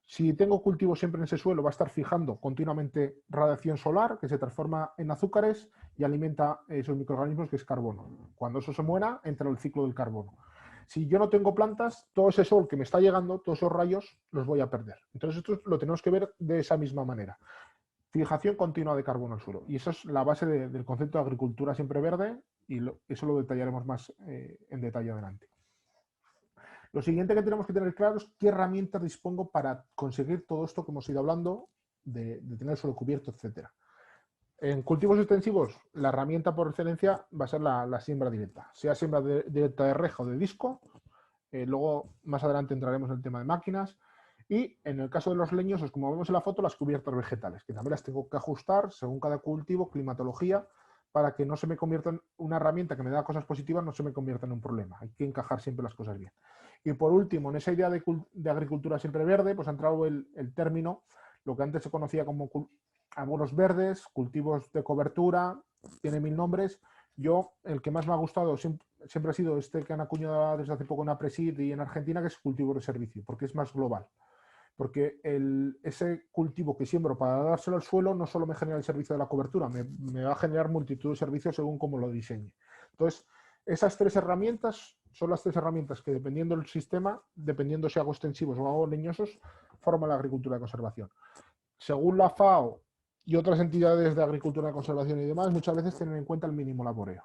Si tengo cultivo siempre en ese suelo, va a estar fijando continuamente radiación solar que se transforma en azúcares y alimenta esos microorganismos, que es carbono. Cuando eso se muera, entra el ciclo del carbono. Si yo no tengo plantas, todo ese sol que me está llegando, todos esos rayos, los voy a perder. Entonces esto lo tenemos que ver de esa misma manera. Fijación continua de carbono al suelo. Y eso es la base del concepto de agricultura siempre verde y eso lo detallaremos más en detalle adelante. Lo siguiente que tenemos que tener claro es qué herramientas dispongo para conseguir todo esto que hemos ido hablando, de tener el suelo cubierto, etc. En cultivos extensivos, la herramienta por excelencia va a ser la siembra directa, sea siembra directa de reja o de disco. Luego, más adelante entraremos en el tema de máquinas. Y en el caso de los leñosos, como vemos en la foto, las cubiertas vegetales, que también las tengo que ajustar según cada cultivo, climatología, para que no se me convierta en una herramienta que me da cosas positivas, no se me convierta en un problema. Hay que encajar siempre las cosas bien. Y por último, en esa idea de agricultura siempre verde, pues ha entrado el término, lo que antes se conocía como abonos verdes, cultivos de cobertura, tiene 1000 nombres. Yo, el que más me ha gustado siempre ha sido este que han acuñado desde hace poco en APRESID y en Argentina, que es cultivo de servicio, porque es más global. Porque ese cultivo que siembro para dárselo al suelo no solo me genera el servicio de la cobertura, me va a generar multitud de servicios según cómo lo diseñe. Entonces, esas 3 herramientas son las 3 herramientas que, dependiendo del sistema, dependiendo si hago extensivos o hago leñosos, forman la agricultura de conservación. Según la FAO y otras entidades de agricultura de conservación y demás, muchas veces tienen en cuenta el mínimo laboreo.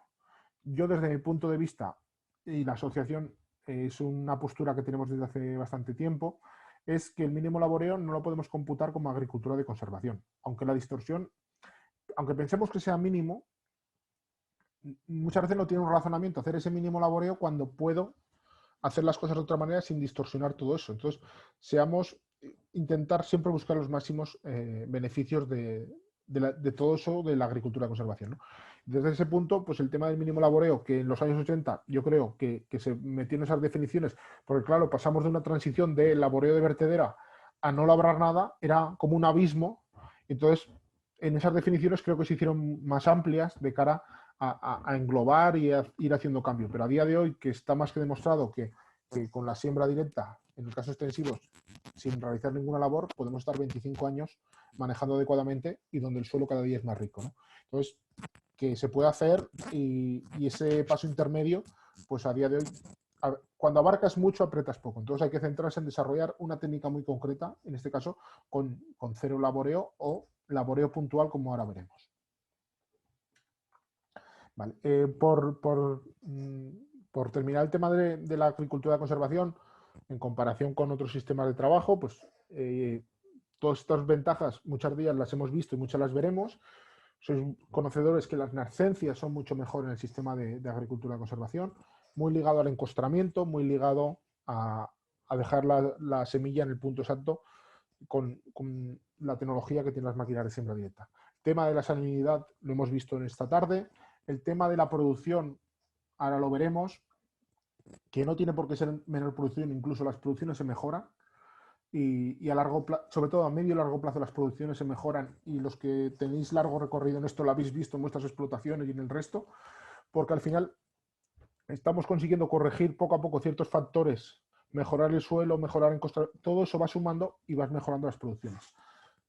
Yo, desde mi punto de vista, y la asociación es una postura que tenemos desde hace bastante tiempo, es que el mínimo laboreo no lo podemos computar como agricultura de conservación. Aunque la distorsión, aunque pensemos que sea mínimo, muchas veces no tiene un razonamiento hacer ese mínimo laboreo cuando puedo hacer las cosas de otra manera sin distorsionar todo eso. Entonces, intentar siempre buscar los máximos beneficios de todo eso de la agricultura de conservación, ¿no? Desde ese punto, pues el tema del mínimo laboreo, que en los años 80 yo creo que se metió en esas definiciones, porque claro, pasamos de una transición de laboreo de vertedera a no labrar nada, era como un abismo. Entonces, en esas definiciones creo que se hicieron más amplias de cara a englobar y a ir haciendo cambio. Pero a día de hoy, que está más que demostrado que con la siembra directa, en el caso extensivos, sin realizar ninguna labor, podemos estar 25 años manejando adecuadamente y donde el suelo cada día es más rico, ¿no? Entonces, que se puede hacer y ese paso intermedio, pues a día de hoy cuando abarcas mucho, apretas poco. Entonces hay que centrarse en desarrollar una técnica muy concreta, en este caso con cero laboreo o laboreo puntual, como ahora veremos. Vale. Por terminar el tema de la agricultura de conservación, en comparación con otros sistemas de trabajo, pues todas estas ventajas muchas de ellas las hemos visto y muchas las veremos. Sois conocedores que las nascencias son mucho mejor en el sistema de agricultura de conservación, muy ligado al encostramiento, muy ligado a dejar la semilla en el punto exacto con la tecnología que tienen las máquinas de siembra directa. El tema de la salinidad lo hemos visto en esta tarde. El tema de la producción, ahora lo veremos, que no tiene por qué ser menor producción, incluso las producciones se mejoran. Y a largo plazo, sobre todo a medio y largo plazo, las producciones se mejoran, y los que tenéis largo recorrido en esto lo habéis visto en vuestras explotaciones y en el resto, porque al final estamos consiguiendo corregir poco a poco ciertos factores, mejorar el suelo, mejorar en costa, todo eso va sumando y vas mejorando las producciones.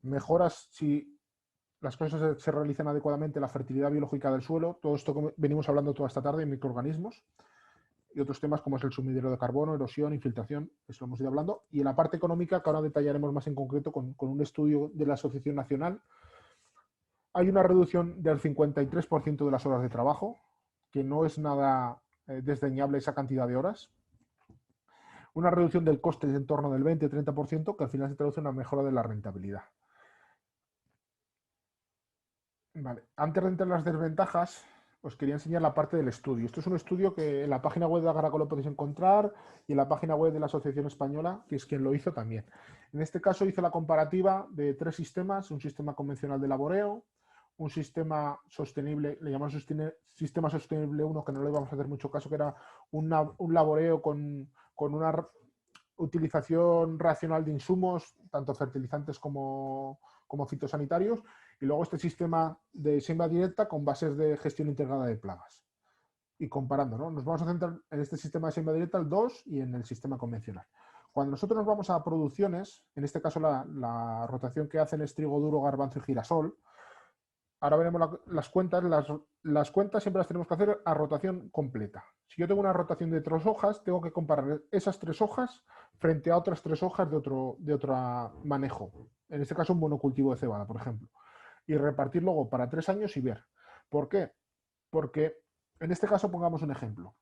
Mejoras si las cosas se realizan adecuadamente, la fertilidad biológica del suelo, todo esto que venimos hablando toda esta tarde, microorganismos, y otros temas como es el sumidero de carbono, erosión, infiltración, eso lo hemos ido hablando. Y en la parte económica, que ahora detallaremos más en concreto con un estudio de la Asociación Nacional, hay una reducción del 53% de las horas de trabajo, que no es nada desdeñable esa cantidad de horas. Una reducción del coste en torno del 20-30%, que al final se traduce en una mejora de la rentabilidad. Vale. Antes de entrar en las desventajas, os quería enseñar la parte del estudio. Esto es un estudio que en la página web de Agraco lo podéis encontrar, y en la página web de la Asociación Española, que es quien lo hizo también. En este caso hice la comparativa de 3 sistemas: un sistema convencional de laboreo, un sistema sostenible, le llamamos sistema sostenible 1, que no le vamos a hacer mucho caso, que era un laboreo con una utilización racional de insumos, tanto fertilizantes como fitosanitarios, y luego este sistema de siembra directa con bases de gestión integrada de plagas. Y comparando, ¿no? Nos vamos a centrar en este sistema de siembra directa, el 2, y en el sistema convencional. Cuando nosotros nos vamos a producciones, en este caso la rotación que hacen es trigo duro, garbanzo y girasol. Ahora veremos las cuentas. Las cuentas siempre las tenemos que hacer a rotación completa. Si yo tengo una rotación de 3 hojas, tengo que comparar esas 3 hojas frente a otras 3 hojas de otro manejo. En este caso, un monocultivo de cebada, por ejemplo. Y repartir luego para 3 años y ver. ¿Por qué? Porque en este caso, pongamos un ejemplo.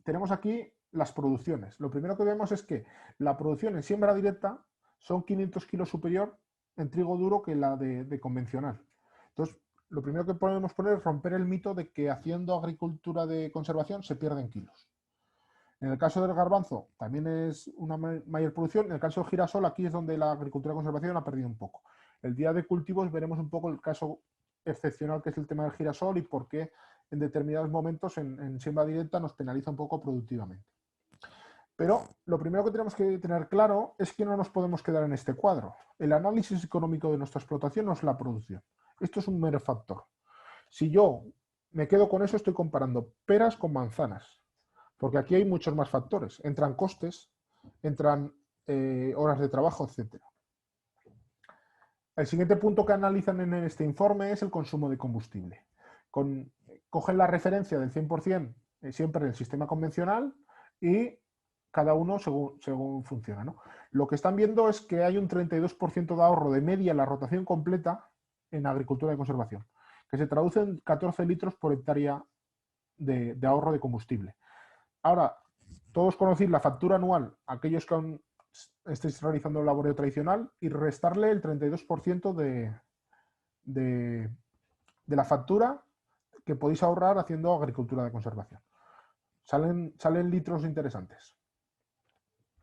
Tenemos aquí las producciones. Lo primero que vemos es que la producción en siembra directa son 500 kilos superior en trigo duro que la de convencional. Entonces, lo primero que podemos poner es romper el mito de que haciendo agricultura de conservación se pierden kilos. En el caso del garbanzo también es una mayor producción. En el caso del girasol, aquí es donde la agricultura de conservación ha perdido un poco. El día de cultivos veremos un poco el caso excepcional que es el tema del girasol y por qué en determinados momentos en siembra directa nos penaliza un poco productivamente. Pero lo primero que tenemos que tener claro es que no nos podemos quedar en este cuadro. El análisis económico de nuestra explotación no es la producción. Esto es un mero factor. Si yo me quedo con eso, estoy comparando peras con manzanas, porque aquí hay muchos más factores. Entran costes, entran horas de trabajo, etc. El siguiente punto que analizan en este informe es el consumo de combustible. Cogen la referencia del 100% siempre en el sistema convencional y cada uno según funciona, ¿no? Lo que están viendo es que hay un 32% de ahorro de media en la rotación completa en agricultura de conservación, que se traduce en 14 litros por hectárea de ahorro de combustible. Ahora, todos conocéis la factura anual, aquellos que estéis realizando el laboreo tradicional, y restarle el 32% de la factura que podéis ahorrar haciendo agricultura de conservación. Salen litros interesantes.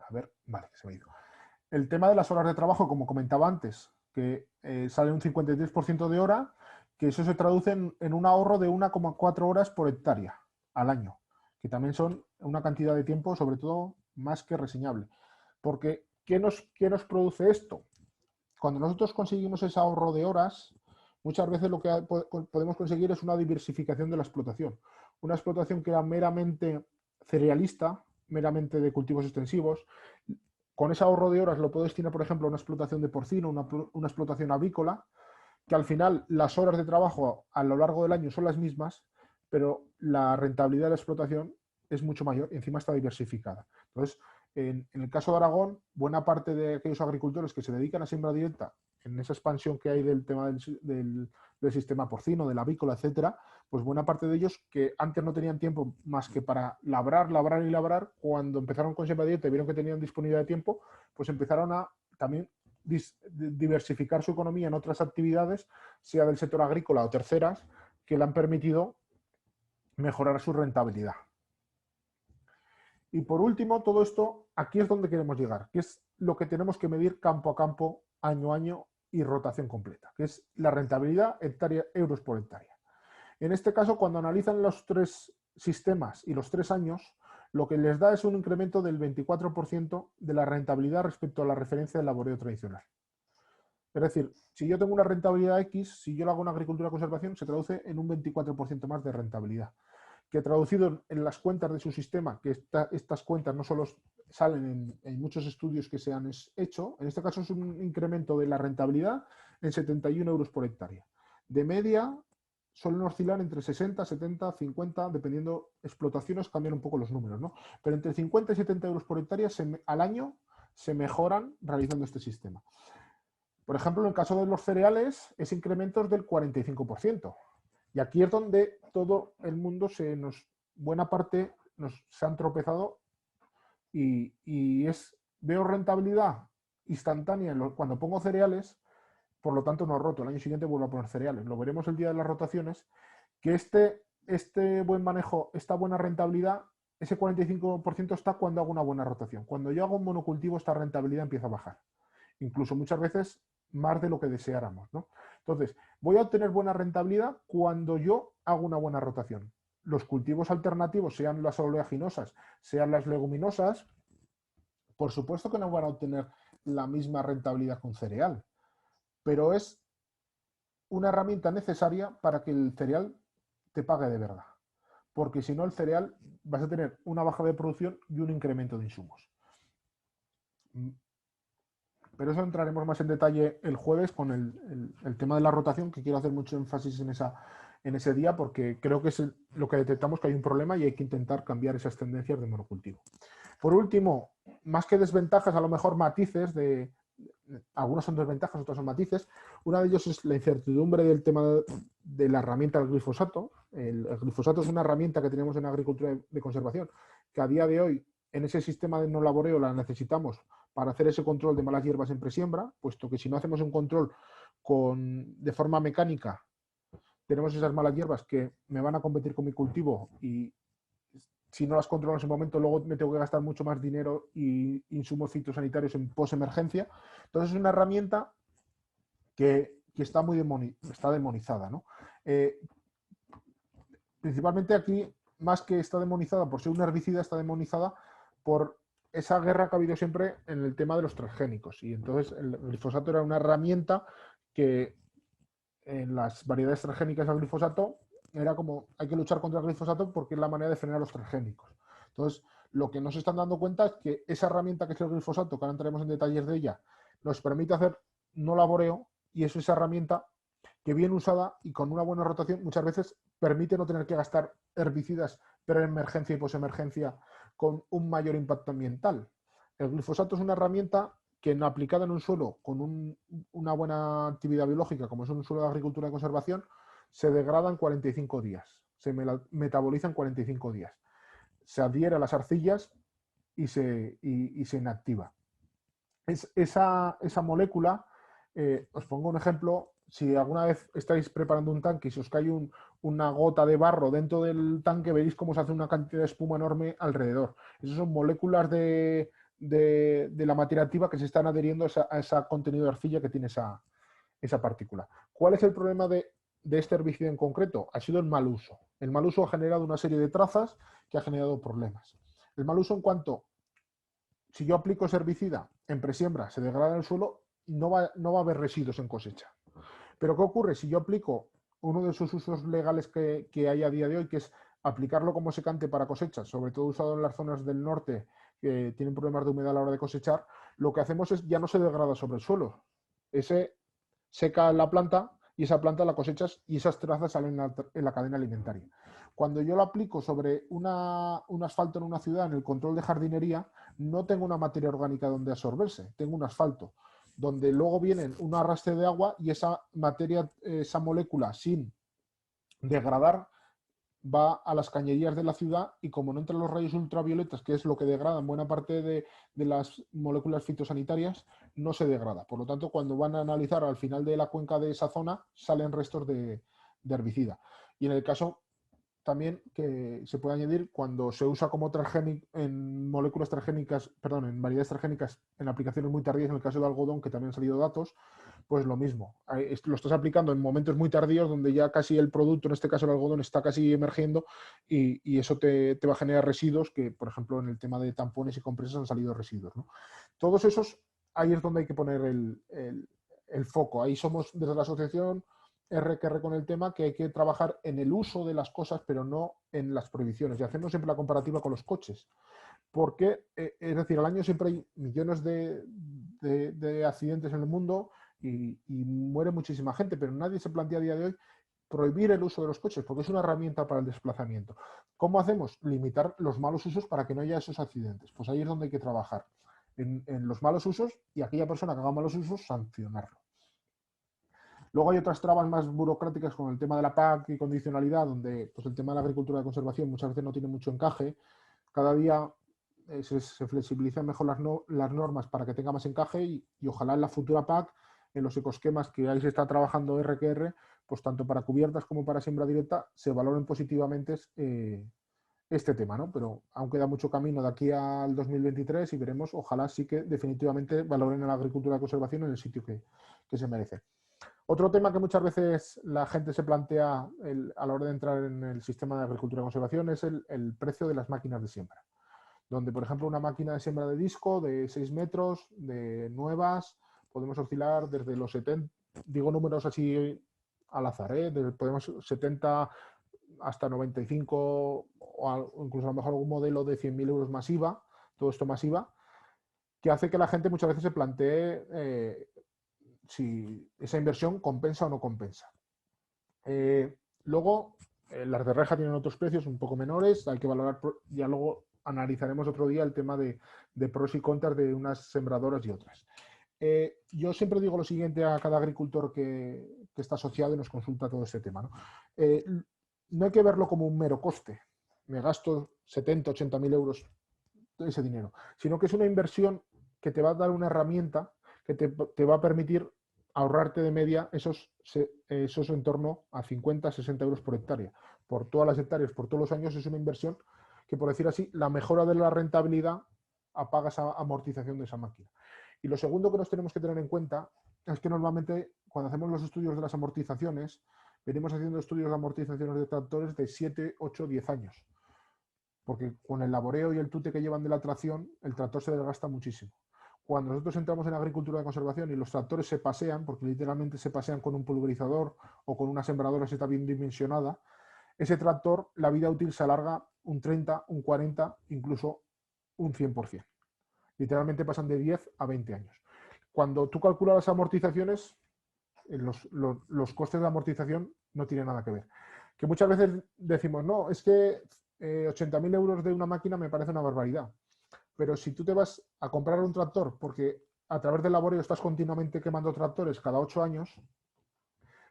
A ver, vale, que se me ha ido. El tema de las horas de trabajo, como comentaba antes, que sale un 53% de hora, que eso se traduce en un ahorro de 1,4 horas por hectárea al año, que también son una cantidad de tiempo, sobre todo, más que reseñable. Porque, ¿qué nos produce esto? Cuando nosotros conseguimos ese ahorro de horas, muchas veces lo que podemos conseguir es una diversificación de la explotación. Una explotación que era meramente cerealista, meramente de cultivos extensivos. Con ese ahorro de horas lo puedo destinar, por ejemplo, a una explotación de porcino, una explotación avícola, que al final las horas de trabajo a lo largo del año son las mismas, pero la rentabilidad de la explotación es mucho mayor y encima está diversificada. Entonces, en el caso de Aragón, buena parte de aquellos agricultores que se dedican a siembra directa, en esa expansión que hay del tema del sistema porcino, del avícola, etcétera, pues buena parte de ellos que antes no tenían tiempo más que para labrar, labrar y labrar, cuando empezaron con siembra directa y vieron que tenían disponibilidad de tiempo, pues empezaron a también diversificar su economía en otras actividades, sea del sector agrícola o terceras, que le han permitido mejorar su rentabilidad. Y por último, todo esto, aquí es donde queremos llegar, que es lo que tenemos que medir campo a campo, año a año y rotación completa, que es la rentabilidad hectárea, euros por hectárea. En este caso, cuando analizan los 3 sistemas y los 3 años, lo que les da es un incremento del 24% de la rentabilidad respecto a la referencia del laboreo tradicional. Es decir, si yo tengo una rentabilidad X, si yo lo hago en agricultura de conservación, se traduce en un 24% más de rentabilidad. Que traducido en las cuentas de su sistema, que estas cuentas no solo salen en muchos estudios que se han hecho, en este caso es un incremento de la rentabilidad en 71 euros por hectárea. De media suelen oscilar entre 60, 70, 50, dependiendo explotaciones, cambian un poco los números, ¿no? Pero entre 50 y 70 euros por hectárea al año se mejoran realizando este sistema. Por ejemplo, en el caso de los cereales, es incrementos del 45%. Y aquí es donde todo el mundo buena parte se han tropezado y veo rentabilidad instantánea cuando pongo cereales, por lo tanto no roto. El año siguiente vuelvo a poner cereales. Lo veremos el día de las rotaciones, que este buen manejo, esta buena rentabilidad, ese 45% está cuando hago una buena rotación. Cuando yo hago un monocultivo, esta rentabilidad empieza a bajar. Incluso muchas veces más de lo que deseáramos, ¿no? Entonces, voy a obtener buena rentabilidad cuando yo hago una buena rotación. Los cultivos alternativos, sean las oleaginosas, sean las leguminosas, por supuesto que no van a obtener la misma rentabilidad que un cereal, pero es una herramienta necesaria para que el cereal te pague de verdad. Porque si no, el cereal vas a tener una baja de producción y un incremento de insumos. Pero eso entraremos más en detalle el jueves con el tema de la rotación, que quiero hacer mucho énfasis en ese día, porque creo que es lo que detectamos que hay un problema y hay que intentar cambiar esas tendencias de monocultivo. Por último, más que desventajas, a lo mejor matices, algunos son desventajas, otros son matices. Una de ellos es la incertidumbre del tema de la herramienta del glifosato. El glifosato es una herramienta que tenemos en agricultura de conservación, que a día de hoy, en ese sistema de no laboreo, la necesitamos para hacer ese control de malas hierbas en presiembra, puesto que si no hacemos un control de forma mecánica, tenemos esas malas hierbas que me van a competir con mi cultivo y si no las controlo en ese momento, luego me tengo que gastar mucho más dinero y insumos fitosanitarios en posemergencia. Entonces es una herramienta que está demonizada, ¿no? Principalmente aquí, más que está demonizada por ser un herbicida, está demonizada por esa guerra que ha habido siempre en el tema de los transgénicos. Y entonces el glifosato era una herramienta que en las variedades transgénicas del glifosato era como hay que luchar contra el glifosato porque es la manera de frenar los transgénicos. Entonces, lo que nos están dando cuenta es que esa herramienta que es el glifosato, que ahora entraremos en detalles de ella, nos permite hacer no laboreo y es esa herramienta que bien usada y con una buena rotación muchas veces permite no tener que gastar herbicidas pre-emergencia y posemergencia con un mayor impacto ambiental. El glifosato es una herramienta que aplicada en un suelo con una buena actividad biológica, como es un suelo de agricultura de conservación, se degrada en 45 días, se metaboliza en 45 días, se adhiere a las arcillas y se inactiva. Esa molécula, os pongo un ejemplo. Si alguna vez estáis preparando un tanque y si os cae una gota de barro dentro del tanque, veréis cómo se hace una cantidad de espuma enorme alrededor. Esas son moléculas de la materia activa que se están adheriendo a ese contenido de arcilla que tiene esa partícula. ¿Cuál es el problema de este herbicida en concreto? Ha sido el mal uso. El mal uso ha generado una serie de trazas que ha generado problemas. El mal uso en cuanto, si yo aplico ese herbicida en presiembra, se degrada en el suelo, no va a haber residuos en cosecha. Pero ¿qué ocurre? Si yo aplico uno de esos usos legales que hay a día de hoy, que es aplicarlo como secante para cosechas, sobre todo usado en las zonas del norte que tienen problemas de humedad a la hora de cosechar, lo que hacemos es ya no se degrada sobre el suelo. Ese seca la planta y esa planta la cosechas y esas trazas salen en la cadena alimentaria. Cuando yo lo aplico sobre un asfalto en una ciudad, en el control de jardinería, no tengo una materia orgánica donde absorberse, tengo un asfalto, donde luego viene un arrastre de agua y esa materia, esa molécula, sin degradar, va a las cañerías de la ciudad y como no entran los rayos ultravioletas, que es lo que degradan buena parte de las moléculas fitosanitarias, no se degrada. Por lo tanto, cuando van a analizar al final de la cuenca de esa zona, salen restos de herbicida. Y en el caso también que se puede añadir cuando se usa como transgénico en moléculas transgénicas, perdón, en variedades transgénicas en aplicaciones muy tardías, en el caso del algodón, que también han salido datos, pues lo mismo. Lo estás aplicando en momentos muy tardíos donde ya casi el producto, en este caso el algodón, está casi emergiendo y eso te va a generar residuos que, por ejemplo, en el tema de tampones y compresas han salido residuos, ¿no? Todos esos, ahí es donde hay que poner el foco. Ahí somos desde la asociación R con el tema que hay que trabajar en el uso de las cosas, pero no en las prohibiciones. Y hacernos siempre la comparativa con los coches. Porque, es decir, al año siempre hay millones de accidentes en el mundo y muere muchísima gente, pero nadie se plantea a día de hoy prohibir el uso de los coches, porque es una herramienta para el desplazamiento. ¿Cómo hacemos? Limitar los malos usos para que no haya esos accidentes. Pues ahí es donde hay que trabajar, en los malos usos y aquella persona que haga malos usos, sancionarlo. Luego hay otras trabas más burocráticas con el tema de la PAC y condicionalidad, donde pues, el tema de la agricultura de conservación muchas veces no tiene mucho encaje. Cada día se flexibilizan mejor las normas para que tenga más encaje y ojalá en la futura PAC, en los ecosquemas que ahí se está trabajando RQR, pues tanto para cubiertas como para siembra directa, se valoren positivamente este tema, ¿no? Pero aún queda mucho camino de aquí al 2023 y veremos, ojalá sí que definitivamente valoren a la agricultura de conservación en el sitio que se merece. Otro tema que muchas veces la gente se plantea a la hora de entrar en el sistema de agricultura de conservación es el precio de las máquinas de siembra. Donde, por ejemplo, una máquina de siembra de disco de 6 metros, de nuevas, podemos oscilar desde los 70, digo números así al azar, podemos 70 hasta 95 o incluso a lo mejor algún modelo de 100.000 euros más IVA, todo esto más IVA, que hace que la gente muchas veces se plantee si esa inversión compensa o no compensa. Luego, las de reja tienen otros precios un poco menores, hay que valorar, ya luego analizaremos otro día el tema de pros y contras de unas sembradoras y otras. Yo siempre digo lo siguiente a cada agricultor que está asociado y nos consulta todo este tema, ¿no? No hay que verlo como un mero coste, me gasto 70, 80.000 euros de ese dinero, sino que es una inversión que te va a dar una herramienta que te va a permitir ahorrarte de media esos en torno a 50, 60 euros por hectárea. Por todas las hectáreas, por todos los años, es una inversión que, por decir así, la mejora de la rentabilidad apaga esa amortización de esa máquina. Y lo segundo que nos tenemos que tener en cuenta es que normalmente cuando hacemos los estudios de las amortizaciones, venimos haciendo estudios de amortizaciones de tractores de 7, 8, 10 años. Porque con el laboreo y el tute que llevan de la tracción, el tractor se desgasta muchísimo. Cuando nosotros entramos en agricultura de conservación y los tractores se pasean, porque literalmente se pasean con un pulverizador o con una sembradora si está bien dimensionada, ese tractor, la vida útil se alarga un 30, un 40, incluso un 100%. Literalmente pasan de 10 a 20 años. Cuando tú calculas las amortizaciones, los costes de amortización no tienen nada que ver. Que muchas veces decimos, no, es que 80.000 euros de una máquina me parece una barbaridad. Pero si tú te vas a comprar un tractor porque a través del laboreo estás continuamente quemando tractores cada 8 años,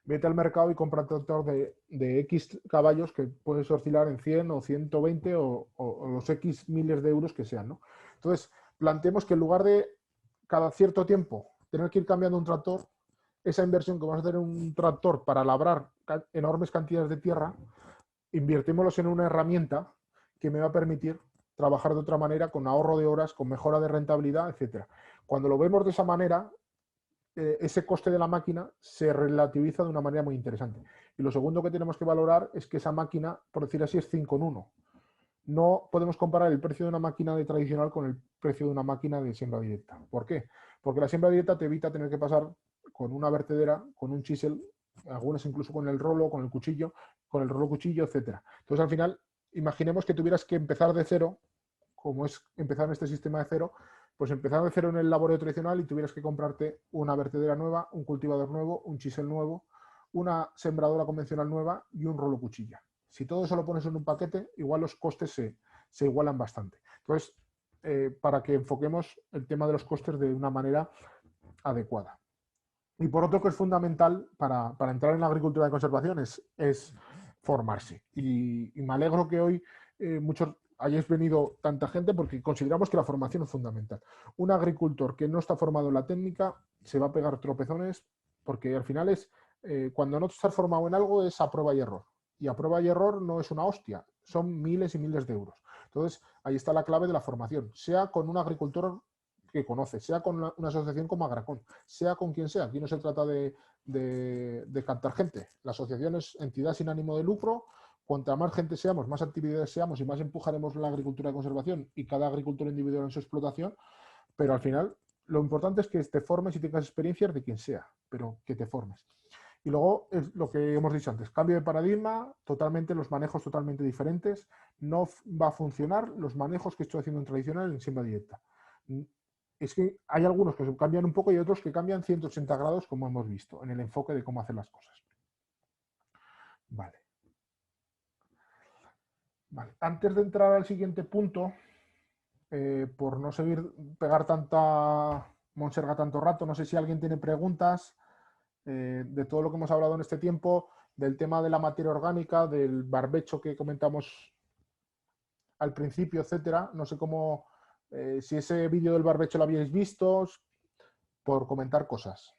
vete al mercado y compra un tractor de X caballos que puedes oscilar en 100 o 120 o los X miles de euros que sean, ¿no? Entonces, planteemos que en lugar de cada cierto tiempo tener que ir cambiando un tractor, esa inversión que vamos a hacer en un tractor para labrar enormes cantidades de tierra, invirtámoslos en una herramienta que me va a permitir trabajar de otra manera, con ahorro de horas, con mejora de rentabilidad, etcétera. Cuando lo vemos de esa manera, ese coste de la máquina se relativiza de una manera muy interesante. Y lo segundo que tenemos que valorar es que esa máquina, por decir así, es 5 en 1. No podemos comparar el precio de una máquina de tradicional con el precio de una máquina de siembra directa. ¿Por qué? Porque la siembra directa te evita tener que pasar con una vertedera, con un chisel, algunas incluso con el rolo, con el cuchillo, con el rolo cuchillo, etcétera. Entonces, al final, imaginemos que tuvieras que empezar de cero, como es empezar en este sistema de cero, pues empezar de cero en el laboreo tradicional y tuvieras que comprarte una vertedera nueva, un cultivador nuevo, un chisel nuevo, una sembradora convencional nueva y un rolo cuchilla. Si todo eso lo pones en un paquete, igual los costes se igualan bastante. Entonces, para que enfoquemos el tema de los costes de una manera adecuada. Y por otro, que es fundamental para entrar en la agricultura de conservación es formarse. Y me alegro que hoy muchos hayáis venido tanta gente porque consideramos que la formación es fundamental. Un agricultor que no está formado en la técnica se va a pegar tropezones porque al final es, cuando no estás formado en algo es a prueba y error. Y a prueba y error no es una hostia, son miles y miles de euros. Entonces, ahí está la clave de la formación, sea con un agricultor que conoce, sea con una asociación como Agracón, sea con quien sea. Aquí no se trata de captar gente. La asociación es entidad sin ánimo de lucro. Cuanta más gente seamos, más actividades seamos y más empujaremos la agricultura de conservación y cada agricultor individual en su explotación, pero al final lo importante es que te formes y tengas experiencias de quien sea, pero que te formes. Y luego es lo que hemos dicho antes, cambio de paradigma, totalmente los manejos totalmente diferentes, no va a funcionar los manejos que estoy haciendo en tradicional en siembra directa. Es que hay algunos que cambian un poco y otros que cambian 180 grados, como hemos visto, en el enfoque de cómo hacer las cosas. Vale. Vale. Antes de entrar al siguiente punto, por no seguir pegar tanta monserga tanto rato, no sé si alguien tiene preguntas de todo lo que hemos hablado en este tiempo, del tema de la materia orgánica, del barbecho que comentamos al principio, etcétera. No sé cómo, si ese vídeo del barbecho lo habíais visto, por comentar cosas.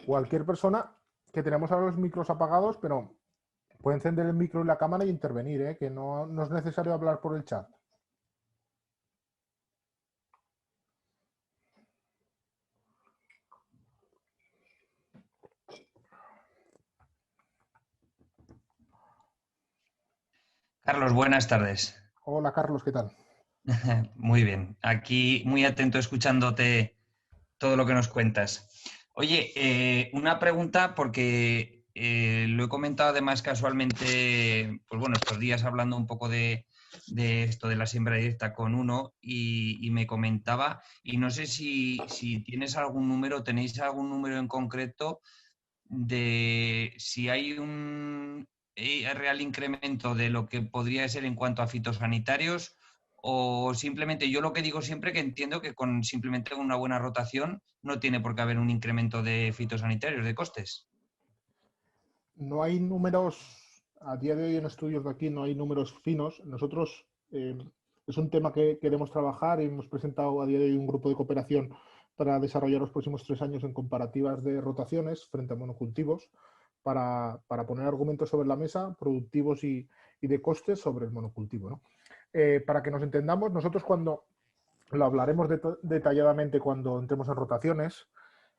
Cualquier persona, que tenemos ahora los micros apagados, pero puede encender el micro y la cámara y intervenir, que no es necesario hablar por el chat. Carlos, buenas tardes. Hola Carlos, ¿qué tal? Muy bien, aquí muy atento escuchándote todo lo que nos cuentas. Oye, una pregunta porque lo he comentado además casualmente, pues bueno, estos días hablando un poco de esto de la siembra directa con uno y me comentaba, y no sé si tienes algún número, tenéis algún número en concreto de si hay un real incremento de lo que podría ser en cuanto a fitosanitarios o simplemente, yo lo que digo siempre que entiendo que con simplemente una buena rotación no tiene por qué haber un incremento de fitosanitarios, de costes. No hay números, a día de hoy en estudios de aquí no hay números finos. Nosotros es un tema que queremos trabajar y hemos presentado a día de hoy un grupo de cooperación para desarrollar los próximos 3 años en comparativas de rotaciones frente a monocultivos para poner argumentos sobre la mesa, productivos y de costes sobre el monocultivo, ¿no? Para que nos entendamos, nosotros cuando lo hablaremos detalladamente cuando entremos en rotaciones,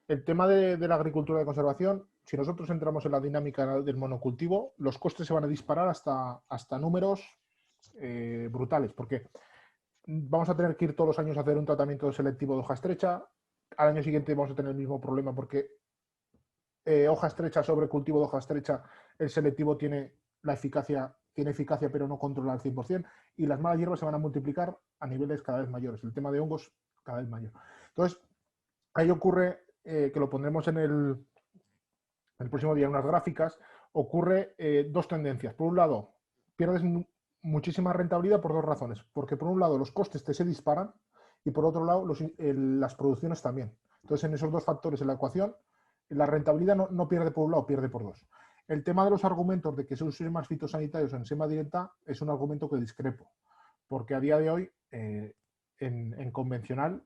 el tema de la agricultura de conservación, si nosotros entramos en la dinámica del monocultivo, los costes se van a disparar hasta números brutales, porque vamos a tener que ir todos los años a hacer un tratamiento selectivo de hoja estrecha, al año siguiente vamos a tener el mismo problema porque hoja estrecha sobre cultivo de hoja estrecha, el selectivo tiene eficacia pero no controla al 100%, y las malas hierbas se van a multiplicar a niveles cada vez mayores, el tema de hongos cada vez mayor. Entonces, ahí ocurre que lo pondremos en el próximo día en unas gráficas, ocurre dos tendencias. Por un lado, pierdes muchísima rentabilidad por dos razones. Porque por un lado los costes se disparan y por otro lado las producciones también. Entonces, en esos dos factores en la ecuación, la rentabilidad no pierde por un lado, pierde por dos. El tema de los argumentos de que se usen más fitosanitarios en siembra directa es un argumento que discrepo. Porque a día de hoy, en convencional,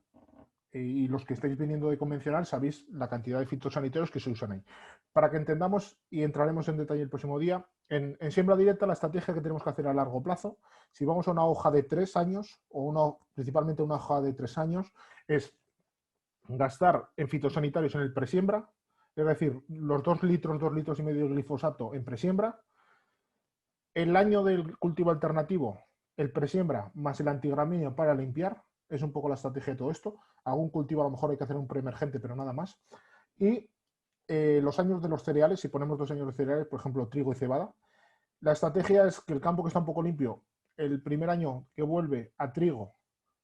y los que estáis viniendo de convencional sabéis la cantidad de fitosanitarios que se usan ahí. Para que entendamos, y entraremos en detalle el próximo día, en siembra directa la estrategia que tenemos que hacer a largo plazo, si vamos a una hoja de 3 años, o principalmente una hoja de 3 años, es gastar en fitosanitarios en el presiembra, es decir, los 2 litros y medio de glifosato en presiembra. El año del cultivo alternativo, el presiembra más el antigramíneo para limpiar, es un poco la estrategia de todo esto. Algún cultivo a lo mejor hay que hacer un preemergente, pero nada más. Y los años de los cereales, si ponemos 2 años de cereales, por ejemplo, trigo y cebada, la estrategia es que el campo que está un poco limpio, el primer año que vuelve a trigo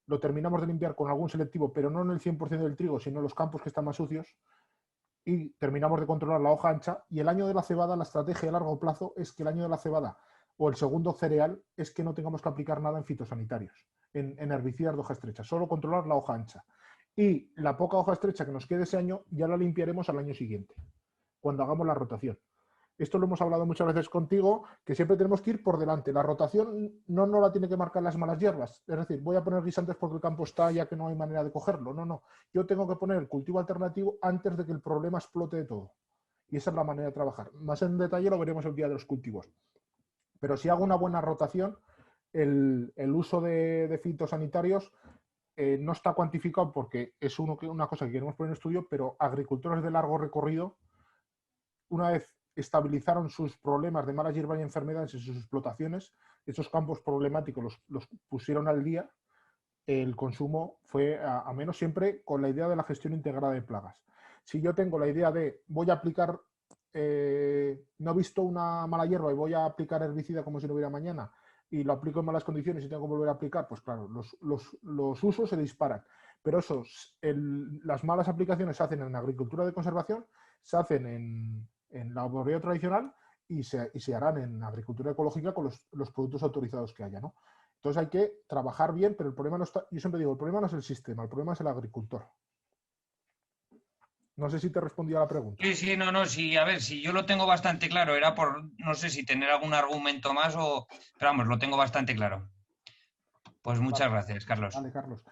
lo terminamos de limpiar con algún selectivo, pero no en el 100% del trigo, sino en los campos que están más sucios, y terminamos de controlar la hoja ancha. Y el año de la cebada, la estrategia a largo plazo es que el año de la cebada o el segundo cereal es que no tengamos que aplicar nada en fitosanitarios, en herbicidas de hoja estrecha, solo controlar la hoja ancha. Y la poca hoja estrecha que nos quede ese año ya la limpiaremos al año siguiente, cuando hagamos la rotación. Esto lo hemos hablado muchas veces contigo, que siempre tenemos que ir por delante. La rotación no la tiene que marcar las malas hierbas. Es decir, voy a poner guisantes porque el campo está ya que no hay manera de cogerlo. No. Yo tengo que poner el cultivo alternativo antes de que el problema explote de todo. Y esa es la manera de trabajar. Más en detalle lo veremos el día de los cultivos. Pero si hago una buena rotación, el uso de fitosanitarios no está cuantificado porque es una cosa que queremos poner en estudio, pero agricultores de largo recorrido, una vez estabilizaron sus problemas de malas hierbas y enfermedades en sus explotaciones, esos campos problemáticos los pusieron al día, el consumo fue a menos, siempre con la idea de la gestión integrada de plagas. Si yo tengo la idea de voy a aplicar, no he visto una mala hierba y voy a aplicar herbicida como si no hubiera mañana, y lo aplico en malas condiciones y tengo que volver a aplicar, pues claro, los usos se disparan. Pero las malas aplicaciones se hacen en agricultura de conservación, se hacen en laboratorio tradicional y se harán en agricultura ecológica con los productos autorizados que haya, ¿no? Entonces hay que trabajar bien, pero el problema no está, yo siempre digo, el problema no es el sistema, el problema es el agricultor. No sé si te respondí a la pregunta. Sí, no, sí, a ver, si yo lo tengo bastante claro, era por, no sé si tener algún argumento más o, pero vamos, lo tengo bastante claro. Pues muchas gracias, Carlos. Vale, Carlos.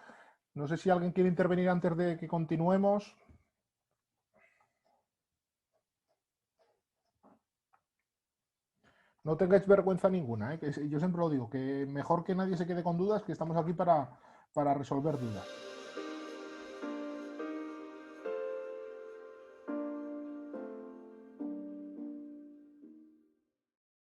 No sé si alguien quiere intervenir antes de que continuemos. No tengáis vergüenza ninguna, ¿eh? Que yo siempre lo digo, que mejor que nadie se quede con dudas, que estamos aquí para resolver dudas.